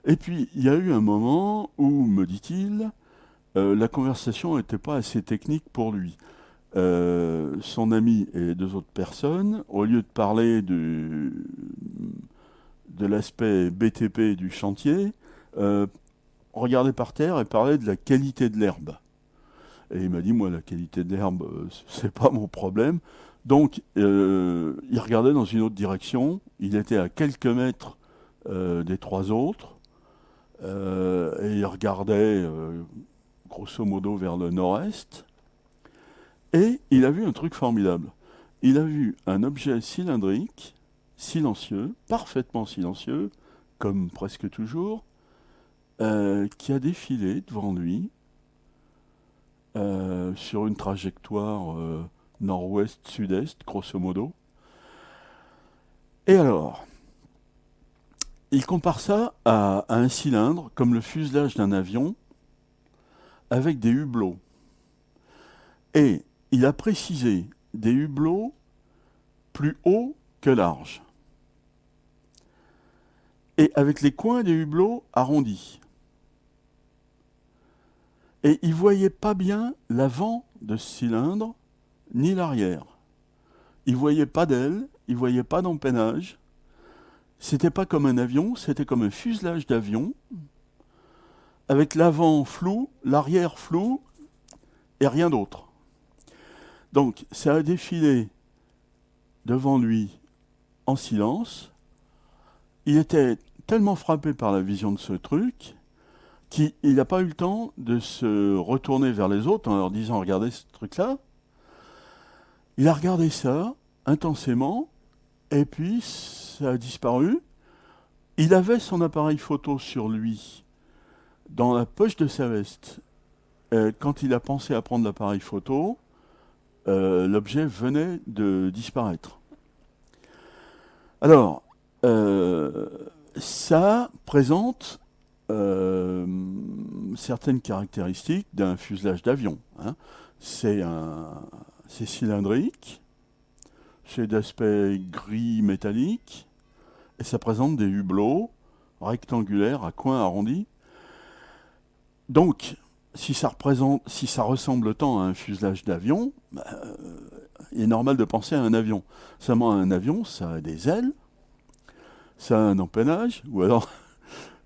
Et puis, il y a eu un moment où, me dit-il, la conversation n'était pas assez technique pour lui. Son ami et les 2 autres personnes, au lieu de parler de l'aspect BTP du chantier, regardaient par terre et parlaient de la qualité de l'herbe. Et il m'a dit, moi, la qualité de l'herbe, c'est pas mon problème. Donc, il regardait dans une autre direction. Il était à quelques mètres des 3 autres. Et il regardait grosso modo vers le nord-est. Et il a vu un truc formidable. Il a vu un objet cylindrique, silencieux, parfaitement silencieux, comme presque toujours, qui a défilé devant lui sur une trajectoire nord-ouest-sud-est, grosso modo. Et alors, il compare ça à un cylindre, comme le fuselage d'un avion, avec des hublots. Et il a précisé des hublots plus hauts que larges. Et avec les coins des hublots arrondis. Et il ne voyait pas bien l'avant de ce cylindre, ni l'arrière. Il ne voyait pas d'aile, il ne voyait pas d'empennage. C'était pas comme un avion, c'était comme un fuselage d'avion, avec l'avant flou, l'arrière flou, et rien d'autre. Donc, ça a défilé devant lui en silence. Il était tellement frappé par la vision de ce truc qu'il n'a pas eu le temps de se retourner vers les autres en leur disant « Regardez ce truc-là ». Il a regardé ça intensément, et puis ça a disparu. Il avait son appareil photo sur lui, dans la poche de sa veste. Quand il a pensé à prendre l'appareil photo, l'objet venait de disparaître. Alors, ça présente certaines caractéristiques d'un fuselage d'avion. Hein. C'est cylindrique, c'est d'aspect gris métallique, et ça présente des hublots rectangulaires à coins arrondis. Donc, si ça ressemble tant à un fuselage d'avion, il est normal de penser à un avion. Seulement, un avion, ça a des ailes, ça a un empennage, ou alors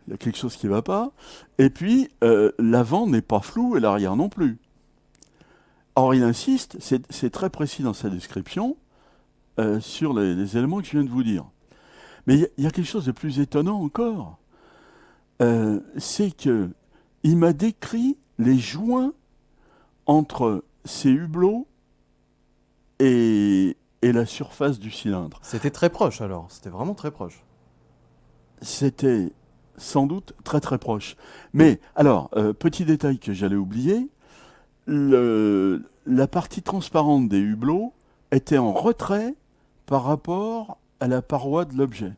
il y a quelque chose qui ne va pas. Et puis, l'avant n'est pas flou et l'arrière non plus. Or, il insiste, c'est très précis dans sa description, sur les éléments que je viens de vous dire. Mais il y a quelque chose de plus étonnant encore. C'est qu'il m'a décrit les joints entre ces hublots et la surface du cylindre. C'était très proche alors, c'était vraiment très proche. C'était sans doute très très proche. Mais alors, petit détail que j'allais oublier, la partie transparente des hublots était en retrait par rapport à la paroi de l'objet.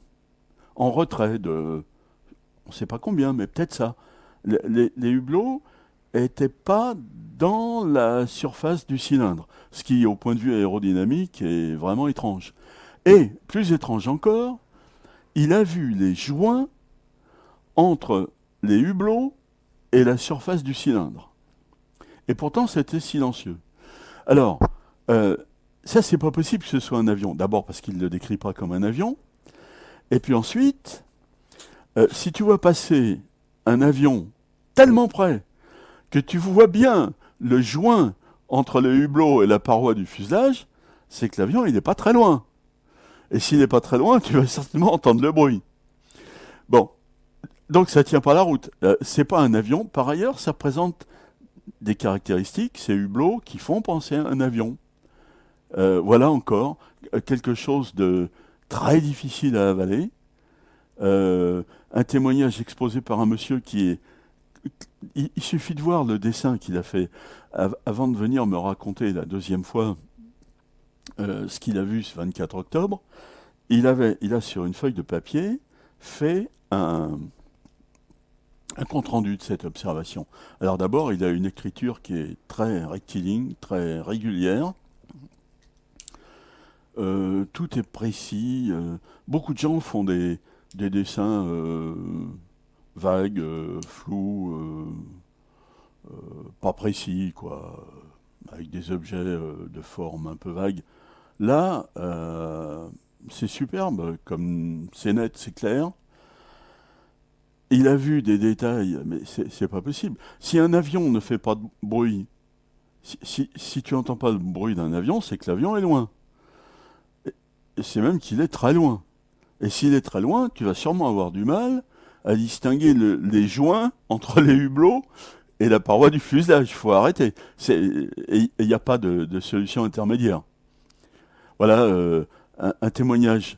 En retrait de, on ne sait pas combien, mais peut-être ça. Les hublots n'étaient pas dans la surface du cylindre, ce qui, au point de vue aérodynamique, est vraiment étrange. Et, plus étrange encore, il a vu les joints entre les hublots et la surface du cylindre. Et pourtant, c'était silencieux. Alors, ça, c'est pas possible que ce soit un avion. D'abord parce qu'il ne le décrit pas comme un avion. Et puis ensuite, si tu vois passer un avion tellement près que tu vois bien le joint entre le hublot et la paroi du fuselage, c'est que l'avion, il n'est pas très loin. Et s'il n'est pas très loin, tu vas certainement entendre le bruit. Bon, donc ça tient pas la route. C'est pas un avion. Par ailleurs, ça présente des caractéristiques, ces hublots, qui font penser à un avion. Voilà encore quelque chose de très difficile à avaler. Un témoignage exposé par un monsieur qui est... Il suffit de voir le dessin qu'il a fait avant de venir me raconter la deuxième fois ce qu'il a vu ce 24 octobre. Il a sur une feuille de papier fait un compte-rendu de cette observation. Alors d'abord, il a une écriture qui est très rectiligne, très régulière. Tout est précis. Beaucoup de gens font des dessins vagues, flous, pas précis, quoi, avec des objets de forme un peu vague. Là, c'est superbe, comme c'est net, c'est clair. Il a vu des détails, mais c'est pas possible. Si un avion ne fait pas de bruit, si tu n'entends pas le bruit d'un avion, c'est que l'avion est loin. Et c'est même qu'il est très loin. Et s'il est très loin, tu vas sûrement avoir du mal à distinguer les joints entre les hublots et la paroi du fuselage. Il faut arrêter. Et il n'y a pas de solution intermédiaire. Voilà un témoignage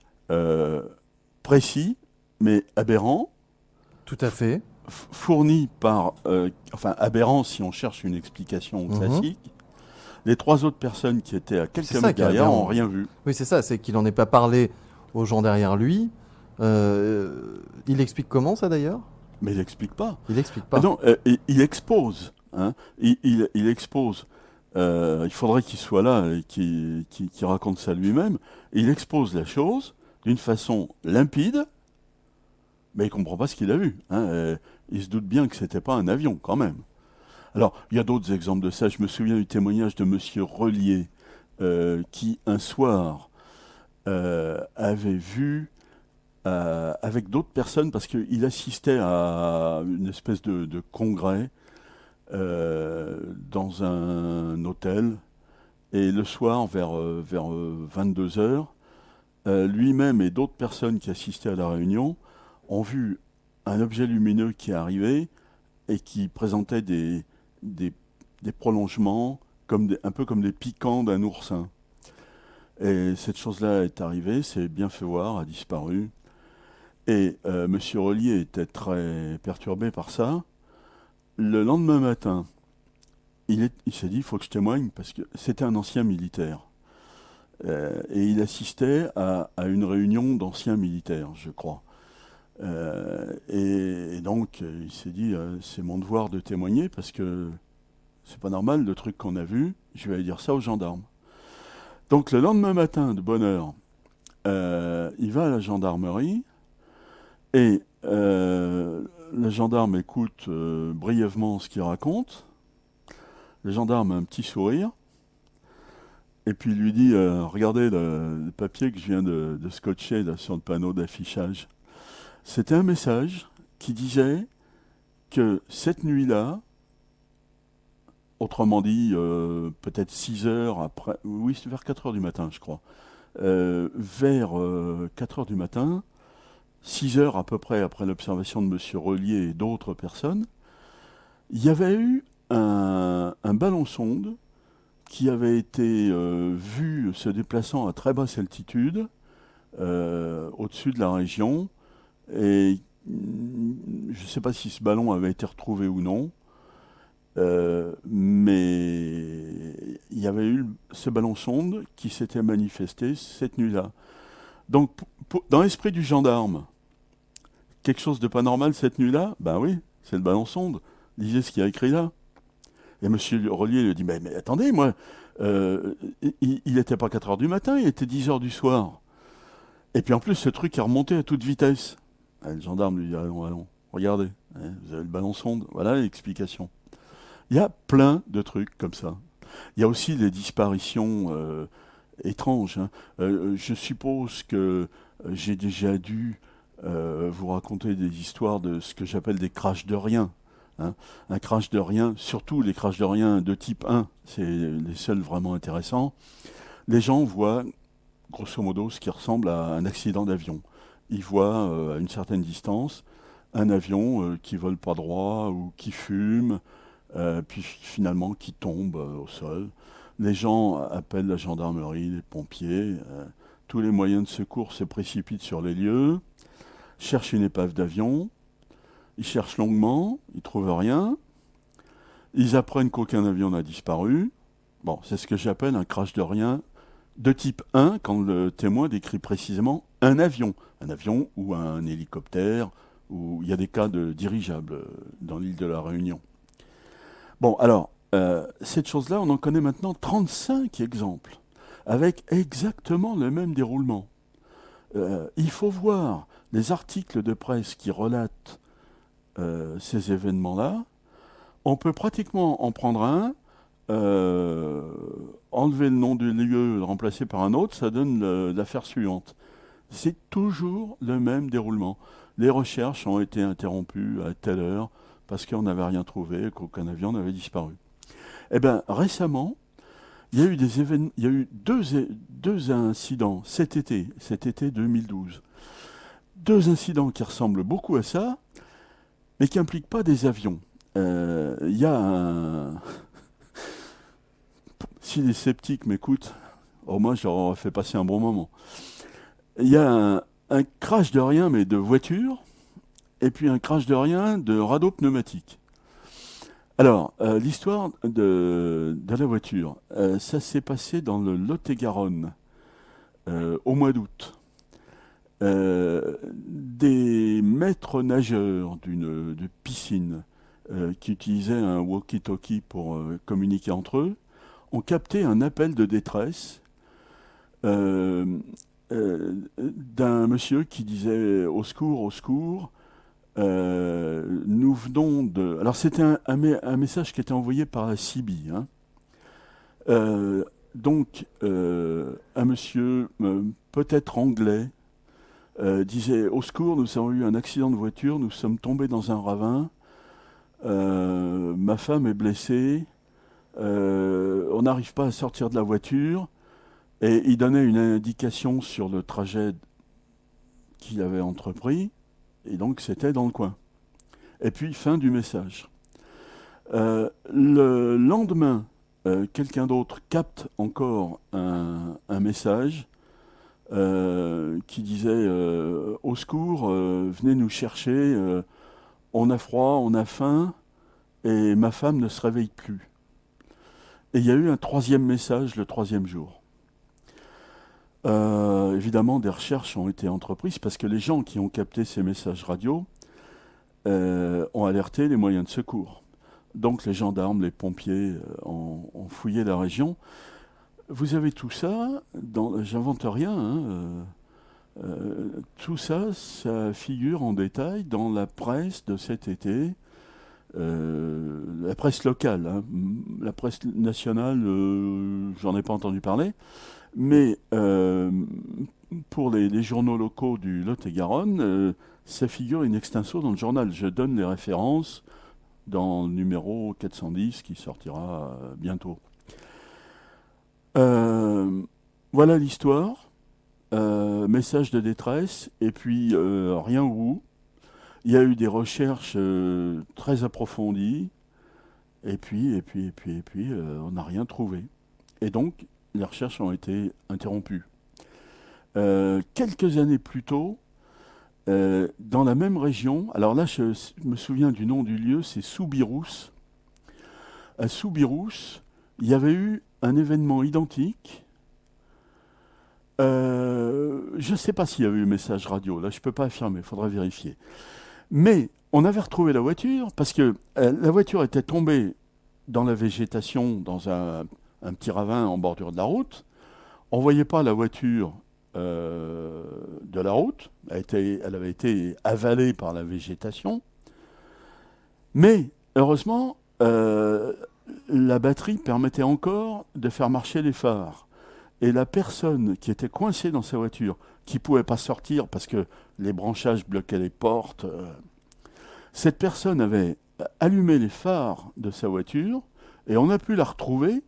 précis, mais aberrant. Tout à fait. Fourni par... enfin, aberrant si on cherche une explication classique. Les trois autres personnes qui étaient à quelques mètres derrière n'ont rien vu. Oui, c'est ça. C'est qu'il n'en ait pas parlé aux gens derrière lui. Il explique comment, ça, d'ailleurs? Mais il n'explique pas. Il n'explique pas. Ah non, il expose. Hein. Il expose. Il faudrait qu'il soit là et qu'il raconte ça lui-même. Il expose la chose d'une façon limpide, mais il ne comprend pas ce qu'il a vu. Hein. Il se doute bien que ce n'était pas un avion, quand même. Alors, il y a d'autres exemples de ça. Je me souviens du témoignage de Monsieur Relier, qui, un soir, avait vu, avec d'autres personnes, parce qu'il assistait à une espèce de congrès dans un hôtel, et le soir, vers 22 heures, lui-même et d'autres personnes qui assistaient à la réunion ont vu un objet lumineux qui arrivait et qui présentait des prolongements, un peu comme des piquants d'un oursin. Et cette chose-là est arrivée, s'est bien fait voir, a disparu. Et Monsieur Relier était très perturbé par ça. Le lendemain matin, il s'est dit, il faut que je témoigne, parce que c'était un ancien militaire. Et il assistait à une réunion d'anciens militaires, je crois. Et donc, il s'est dit, c'est mon devoir de témoigner, parce que c'est pas normal, le truc qu'on a vu, je vais aller dire ça aux gendarmes. Donc, le lendemain matin, de bonne heure, il va à la gendarmerie, et le gendarme écoute brièvement ce qu'il raconte. Le gendarme a un petit sourire, et puis il lui dit, regardez le papier que je viens de scotcher là, sur le panneau d'affichage. C'était un message qui disait que cette nuit-là, autrement dit, peut-être 6 heures après, oui, c'est vers 4 heures du matin, je crois, vers 4 heures du matin, 6 heures à peu près après l'observation de M. Relier et d'autres personnes, il y avait eu un ballon-sonde qui avait été vu se déplaçant à très basse altitude au-dessus de la région. Et je ne sais pas si ce ballon avait été retrouvé ou non, mais il y avait eu ce ballon-sonde qui s'était manifesté cette nuit-là. Donc, dans l'esprit du gendarme, quelque chose de pas normal cette nuit-là, ben oui, c'est le ballon-sonde. Lisez ce qu'il y a écrit là. Et M. Relier lui dit, mais attendez, moi, il n'était pas 4 heures du matin, il était 10 heures du soir. Et puis en plus, ce truc est remonté à toute vitesse. Et le gendarme lui dit, allons, regardez, hein, vous avez le ballon-sonde, voilà l'explication. Il y a plein de trucs comme ça. Il y a aussi des disparitions étranges. Hein. Je suppose que j'ai déjà dû vous raconter des histoires de ce que j'appelle des crashs de rien. Hein. Un crash de rien, surtout les crashs de rien de type 1, c'est les seuls vraiment intéressants. Les gens voient grosso modo ce qui ressemble à un accident d'avion. Il voit à une certaine distance un avion qui vole pas droit ou qui fume, puis finalement qui tombe au sol. Les gens appellent la gendarmerie, les pompiers, tous les moyens de secours se précipitent sur les lieux, cherchent une épave d'avion, ils cherchent longuement, ils trouvent rien, ils apprennent qu'aucun avion n'a disparu. Bon, c'est ce que j'appelle un crash de rien de type 1, quand le témoin décrit précisément un avion ou un hélicoptère, ou il y a des cas de dirigeables dans l'île de la Réunion. Bon, alors, cette chose-là, on en connaît maintenant 35 exemples, avec exactement le même déroulement. Il faut voir les articles de presse qui relatent ces événements-là. On peut pratiquement en prendre un, enlever le nom du lieu, le remplacer par un autre, ça donne l'affaire suivante. C'est toujours le même déroulement. Les recherches ont été interrompues à telle heure parce qu'on n'avait rien trouvé, qu'aucun avion n'avait disparu. Eh bien, récemment, il y a eu des événements, il y a eu deux incidents cet été 2012. Deux incidents qui ressemblent beaucoup à ça, mais qui n'impliquent pas des avions. Il y a un... Si les sceptiques m'écoutent, au moins je leur aurais fait passer un bon moment. Il y a un crash de rien, mais de voiture, et puis un crash de rien de radeau pneumatique. Alors, l'histoire de la voiture, ça s'est passé dans le Lot-et-Garonne, au mois d'août. Des maîtres nageurs de piscine qui utilisaient un walkie-talkie pour communiquer entre eux ont capté un appel de détresse d'un monsieur qui disait au secours, nous venons de... Alors c'était un message qui était envoyé par la CIBI. Hein. Donc un monsieur, peut-être anglais, disait au secours, nous avons eu un accident de voiture, nous sommes tombés dans un ravin, ma femme est blessée, on n'arrive pas à sortir de la voiture. Et il donnait une indication sur le trajet qu'il avait entrepris, et donc c'était dans le coin. Et puis, fin du message. Le lendemain, quelqu'un d'autre capte encore un message qui disait au secours, venez nous chercher, on a froid, on a faim, et ma femme ne se réveille plus. Et il y a eu un troisième message le troisième jour. Évidemment, des recherches ont été entreprises parce que les gens qui ont capté ces messages radio ont alerté les moyens de secours. Donc les gendarmes, les pompiers ont fouillé la région. Vous avez tout ça, j'invente rien, hein, tout ça, ça figure en détail dans la presse de cet été, la presse locale, hein. La presse nationale, j'en ai pas entendu parler. Mais pour les journaux locaux du Lot-et-Garonne, ça figure in extenso dans le journal. Je donne les références dans le numéro 410 qui sortira bientôt. Voilà l'histoire. Message de détresse, et puis rien au bout. Il y a eu des recherches très approfondies, et puis, on n'a rien trouvé. Et donc, les recherches ont été interrompues. Quelques années plus tôt, dans la même région, alors là je me souviens du nom du lieu, c'est Soubirous. À Soubirous, il y avait eu un événement identique. Je ne sais pas s'il y avait eu message radio, là je ne peux pas affirmer, il faudrait vérifier. Mais on avait retrouvé la voiture parce que la voiture était tombée dans la végétation, dans un petit ravin en bordure de la route. On ne voyait pas la voiture de la route. Elle avait été avalée par la végétation. Mais heureusement, la batterie permettait encore de faire marcher les phares. Et la personne qui était coincée dans sa voiture, qui ne pouvait pas sortir parce que les branchages bloquaient les portes, cette personne avait allumé les phares de sa voiture et on a pu la retrouver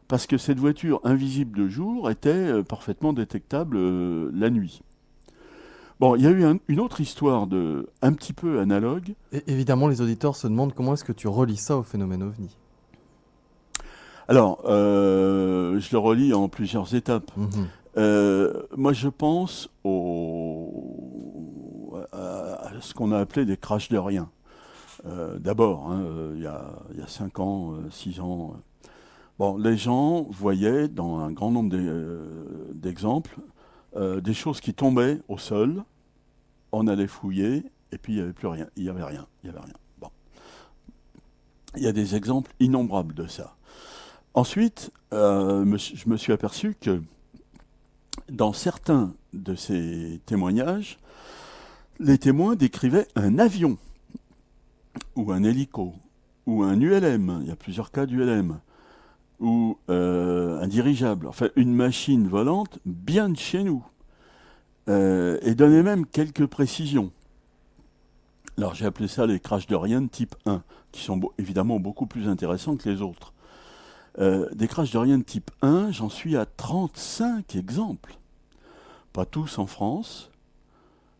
parce que cette voiture invisible de jour était parfaitement détectable la nuit. Bon, il y a eu une autre histoire un petit peu analogue. Et évidemment, les auditeurs se demandent comment est-ce que tu relis ça au phénomène OVNI. Alors, je le relis en plusieurs étapes. Moi, je pense à ce qu'on a appelé des crashs de rien. D'abord, hein, il y a 5 ans, 6 ans, bon, les gens voyaient dans un grand nombre d'exemples des choses qui tombaient au sol, on allait fouiller, et puis il n'y avait plus rien, il n'y avait rien. Bon. Il y a des exemples innombrables de ça. Ensuite, je me suis aperçu que dans certains de ces témoignages, les témoins décrivaient un avion, ou un hélico, ou un ULM, il y a plusieurs cas d'ULM, ou un dirigeable, enfin une machine volante bien de chez nous, et donnaient même quelques précisions. Alors j'ai appelé ça les crashs de rien de type 1, qui sont évidemment beaucoup plus intéressants que les autres. Des crashs de rien de type 1, j'en suis à 35 exemples. Pas tous en France,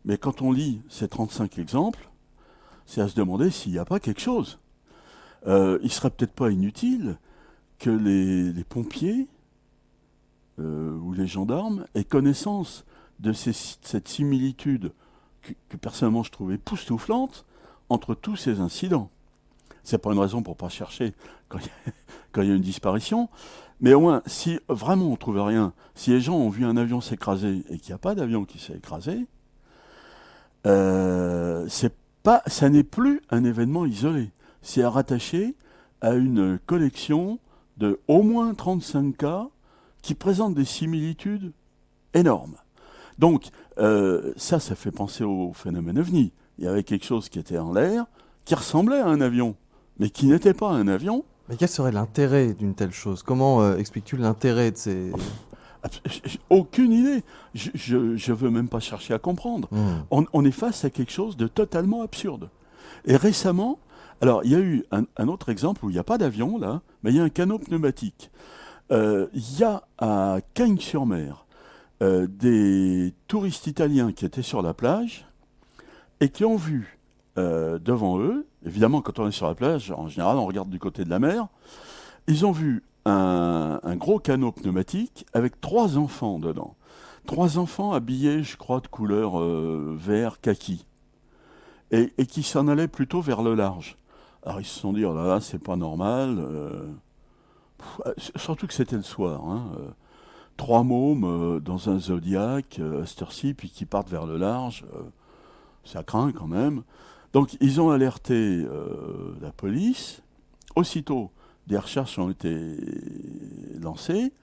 mais quand on lit ces 35 exemples, c'est à se demander s'il n'y a pas quelque chose. Il serait peut-être pas inutile que les pompiers ou les gendarmes aient connaissance de cette similitude que personnellement je trouvais époustouflante entre tous ces incidents. C'est pas une raison pour pas chercher quand il y a une disparition, mais au moins, si vraiment on trouve rien, si les gens ont vu un avion s'écraser et qu'il n'y a pas d'avion qui s'est écrasé, ça n'est plus un événement isolé. C'est à rattacher à une collection de au moins 35 cas qui présentent des similitudes énormes. Donc, ça fait penser au phénomène OVNI. Il y avait quelque chose qui était en l'air, qui ressemblait à un avion, mais qui n'était pas un avion. Mais quel serait l'intérêt d'une telle chose? Comment expliques-tu l'intérêt de ces... Aucune idée. Je veux même pas chercher à comprendre. On est face à quelque chose de totalement absurde. Et récemment, alors il y a eu un autre exemple où il n'y a pas d'avion là, mais il y a un canot pneumatique. Il y a à Cagnes-sur-Mer des touristes italiens qui étaient sur la plage et qui ont vu devant eux, évidemment quand on est sur la plage, en général on regarde du côté de la mer, ils ont vu un gros canot pneumatique avec 3 enfants dedans. 3 enfants habillés, je crois, de couleur vert kaki. Et qui s'en allaient plutôt vers le large. Alors ils se sont dit, oh là là, c'est pas normal. Surtout que c'était le soir. 3 mômes dans un Zodiac à cette heure-ci, puis qui partent vers le large. Ça craint quand même. Donc ils ont alerté la police. Aussitôt, des recherches ont été lancées.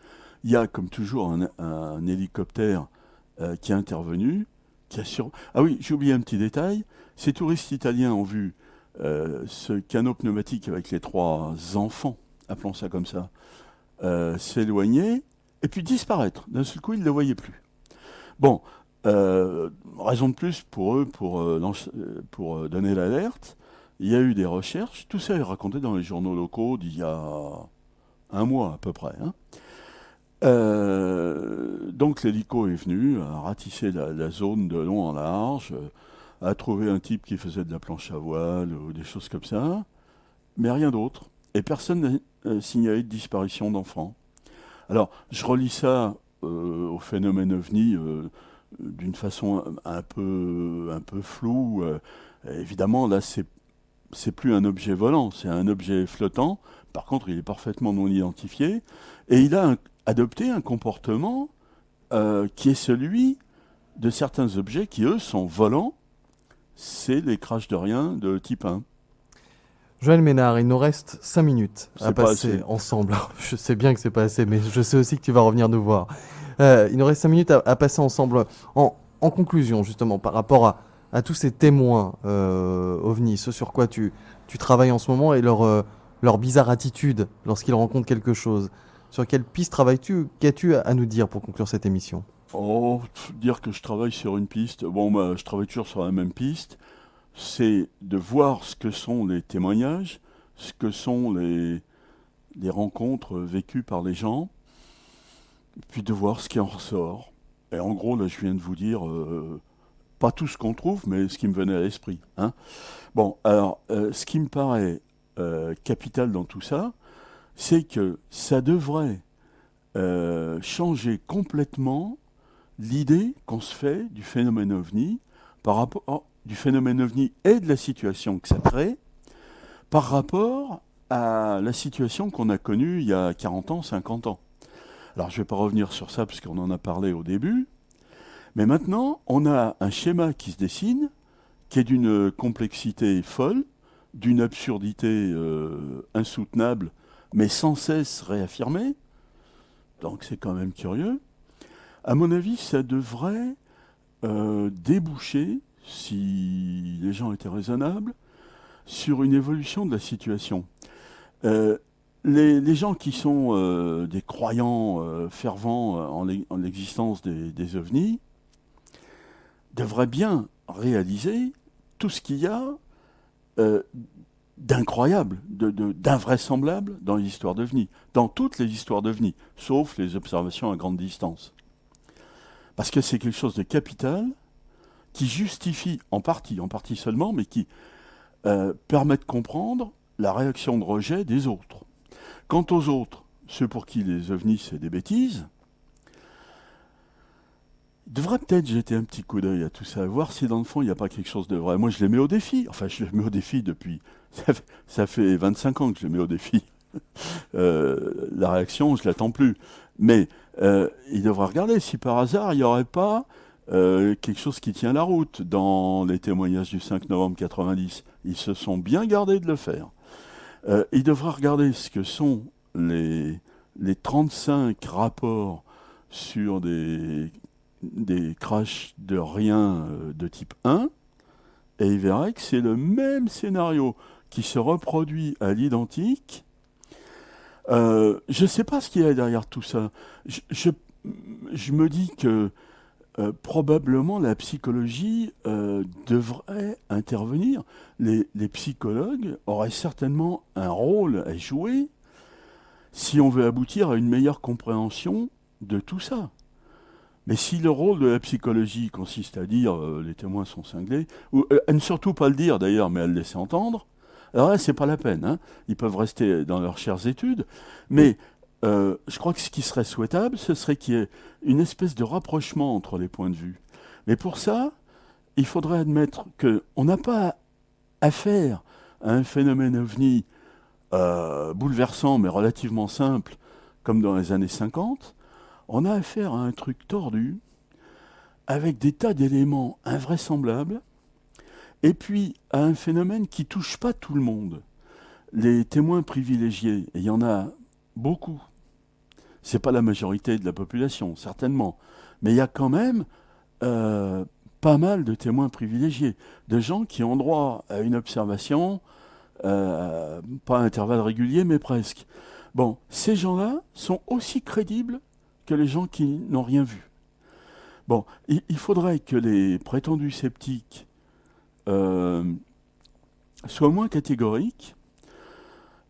Il y a, comme toujours, un hélicoptère qui est intervenu, qui a Ah oui, j'ai oublié un petit détail. Ces touristes italiens ont vu ce canot pneumatique avec les 3 enfants, appelons ça comme ça, s'éloigner et puis disparaître. D'un seul coup, ils ne le voyaient plus. Bon, raison de plus pour eux pour donner l'alerte. Il y a eu des recherches, tout ça est raconté dans les journaux locaux d'il y a un mois à peu près. Donc l'hélico est venu, a ratissé la zone de long en large, a trouvé un type qui faisait de la planche à voile ou des choses comme ça, mais rien d'autre. Et personne n'a signalé de disparition d'enfants. Alors, je relis ça au phénomène OVNI d'une façon un peu floue. Évidemment, là, c'est plus un objet volant, c'est un objet flottant. Par contre, il est parfaitement non identifié. Et il a adopté un comportement qui est celui de certains objets qui, eux, sont volants. C'est les crashs de rien de type 1. Joël Ménard, il nous reste 5 minutes à C'est pas passer assez. ensemble. Je sais bien que c'est pas assez, mais je sais aussi que tu vas revenir nous voir. Il nous reste 5 minutes à passer ensemble. En conclusion, justement, par rapport à tous ces témoins OVNI, ce sur quoi tu travailles en ce moment et leur bizarre attitude lorsqu'ils rencontrent quelque chose. Sur quelle piste travailles-tu? Qu'as-tu à nous dire pour conclure cette émission? Dire que je travaille sur une piste, je travaille toujours sur la même piste, c'est de voir ce que sont les témoignages, ce que sont des rencontres vécues par les gens, puis de voir ce qui en ressort. Et en gros, là, je viens de vous dire, pas tout ce qu'on trouve, mais ce qui me venait à l'esprit, hein. Bon, alors, ce qui me paraît capital dans tout ça, c'est que ça devrait changer complètement l'idée qu'on se fait du phénomène OVNI par rapport du phénomène OVNI et de la situation que ça crée par rapport à la situation qu'on a connue il y a 40 ans, 50 ans. Alors je ne vais pas revenir sur ça parce qu'on en a parlé au début, mais maintenant on a un schéma qui se dessine qui est d'une complexité folle, d'une absurdité insoutenable, mais sans cesse réaffirmée, donc c'est quand même curieux. À mon avis, ça devrait déboucher, si les gens étaient raisonnables, sur une évolution de la situation. Euh, les gens qui sont des croyants fervents en l'existence des ovnis devraient bien réaliser tout ce qu'il y a euh, d'incroyable, d'invraisemblable dans les histoires d'ovnis, dans toutes les histoires d'ovnis, sauf les observations à grande distance. Parce que c'est quelque chose de capital qui justifie, en partie seulement, mais qui permet de comprendre la réaction de rejet des autres. Quant aux autres, ceux pour qui les ovnis c'est des bêtises, ils devraient peut-être jeter un petit coup d'œil à tout ça, voir si dans le fond il n'y a pas quelque chose de vrai. Moi je les mets au défi, enfin je les mets au défi depuis, ça fait 25 ans que je les mets au défi. La réaction, je l'attends plus. Mais ils devraient regarder si par hasard il n'y aurait pas quelque chose qui tient la route dans les témoignages du 5 novembre 90. Ils se sont bien gardés de le faire. Ils devraient regarder ce que sont les 35 rapports sur des crashs de rien de type 1, et ils verraient que c'est le même scénario qui se reproduit à l'identique. Je ne sais pas ce qu'il y a derrière tout ça. Je me dis que probablement la psychologie devrait intervenir. Les psychologues auraient certainement un rôle à jouer si on veut aboutir à une meilleure compréhension de tout ça. Mais si le rôle de la psychologie consiste à dire les témoins sont cinglés, ou à ne surtout pas le dire d'ailleurs, mais à le laisser entendre, alors là, c'est pas la peine, hein. Ils peuvent rester dans leurs chères études, mais je crois que ce qui serait souhaitable, ce serait qu'il y ait une espèce de rapprochement entre les points de vue. Mais pour ça, il faudrait admettre qu'on n'a pas affaire à un phénomène ovni bouleversant, mais relativement simple, comme dans les années 50. On a affaire à un truc tordu, avec des tas d'éléments invraisemblables, et puis à un phénomène qui touche pas tout le monde. Les témoins privilégiés, et il y en a beaucoup, c'est pas la majorité de la population, certainement, mais il y a quand même pas mal de témoins privilégiés, de gens qui ont droit à une observation, pas à intervalles réguliers, mais presque. Bon, ces gens-là sont aussi crédibles que les gens qui n'ont rien vu. Bon, il faudrait que les prétendus sceptiques soient moins catégoriques.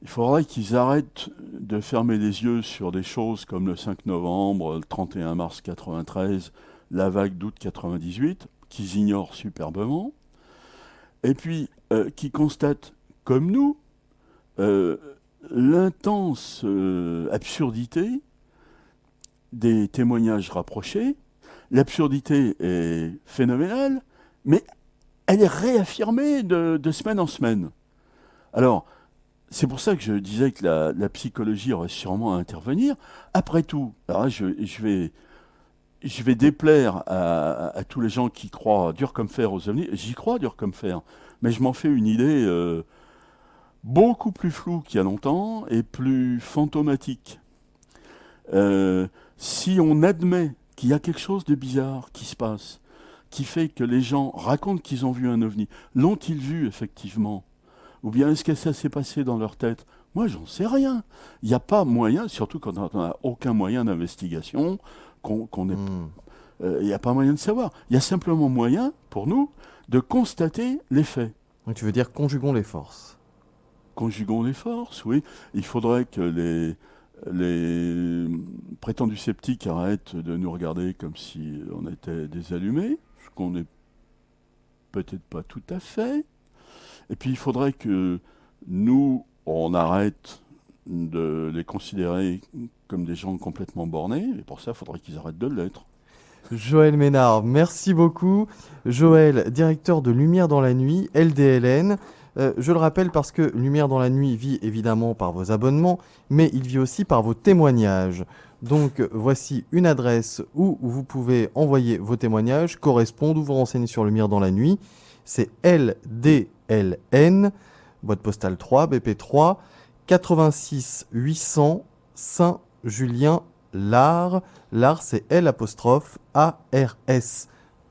Il faudrait qu'ils arrêtent de fermer les yeux sur des choses comme le 5 novembre, le 31 mars 93, la vague d'août 98, qu'ils ignorent superbement, et puis qui constatent, comme nous, l'intense absurdité des témoignages rapprochés. L'absurdité est phénoménale, mais elle est réaffirmée de semaine en semaine. Alors, c'est pour ça que je disais que la psychologie aurait sûrement à intervenir. Après tout, alors là, je vais déplaire à tous les gens qui croient dur comme fer aux ovnis. J'y crois dur comme fer, mais je m'en fais une idée beaucoup plus floue qu'il y a longtemps et plus fantomatique. Si on admet qu'il y a quelque chose de bizarre qui se passe, qui fait que les gens racontent qu'ils ont vu un ovni, l'ont-ils vu effectivement? Ou bien est-ce que ça s'est passé dans leur tête? Moi, j'en sais rien. Il n'y a pas moyen, surtout quand on n'a aucun moyen d'investigation, il n'y a pas moyen de savoir. Il y a simplement moyen, pour nous, de constater les faits. Donc tu veux dire conjuguons les forces. conjuguons les forces, oui. Il faudrait que les prétendus sceptiques arrêtent de nous regarder comme si on était des allumés, ce qu'on n'est peut-être pas tout à fait. Et puis il faudrait que nous, on arrête de les considérer comme des gens complètement bornés, et pour ça, il faudrait qu'ils arrêtent de l'être. Joël Ménard, merci beaucoup. Joël, directeur de Lumière dans la nuit, LDLN. Je le rappelle parce que Lumière dans la nuit vit évidemment par vos abonnements, mais il vit aussi par vos témoignages. Donc voici une adresse où vous pouvez envoyer vos témoignages, correspondre ou vous renseigner sur Lumière dans la nuit. C'est LDLN, boîte postale 3, BP 3, 86 800 Saint-Julien-Lars. Lars, c'est L'_ARS.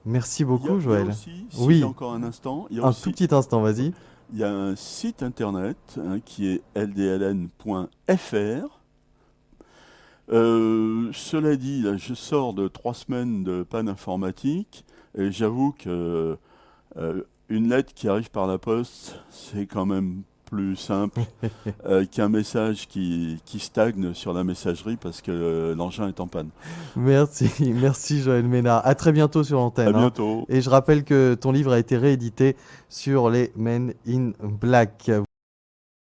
Merci beaucoup, Joël. Il y a aussi, Oui. il y a encore un instant, il y a Un aussi, tout petit instant, vas-y. il y a un site internet qui est ldln.fr. Cela dit, là, je sors de 3 semaines de panne informatique et j'avoue que une lettre qui arrive par la poste, c'est quand même plus simple qu'un message qui stagne sur la messagerie parce que l'engin est en panne. Merci Joël Ménard. À très bientôt sur À l'antenne. bientôt. Et je rappelle que ton livre a été réédité sur les Men in Black.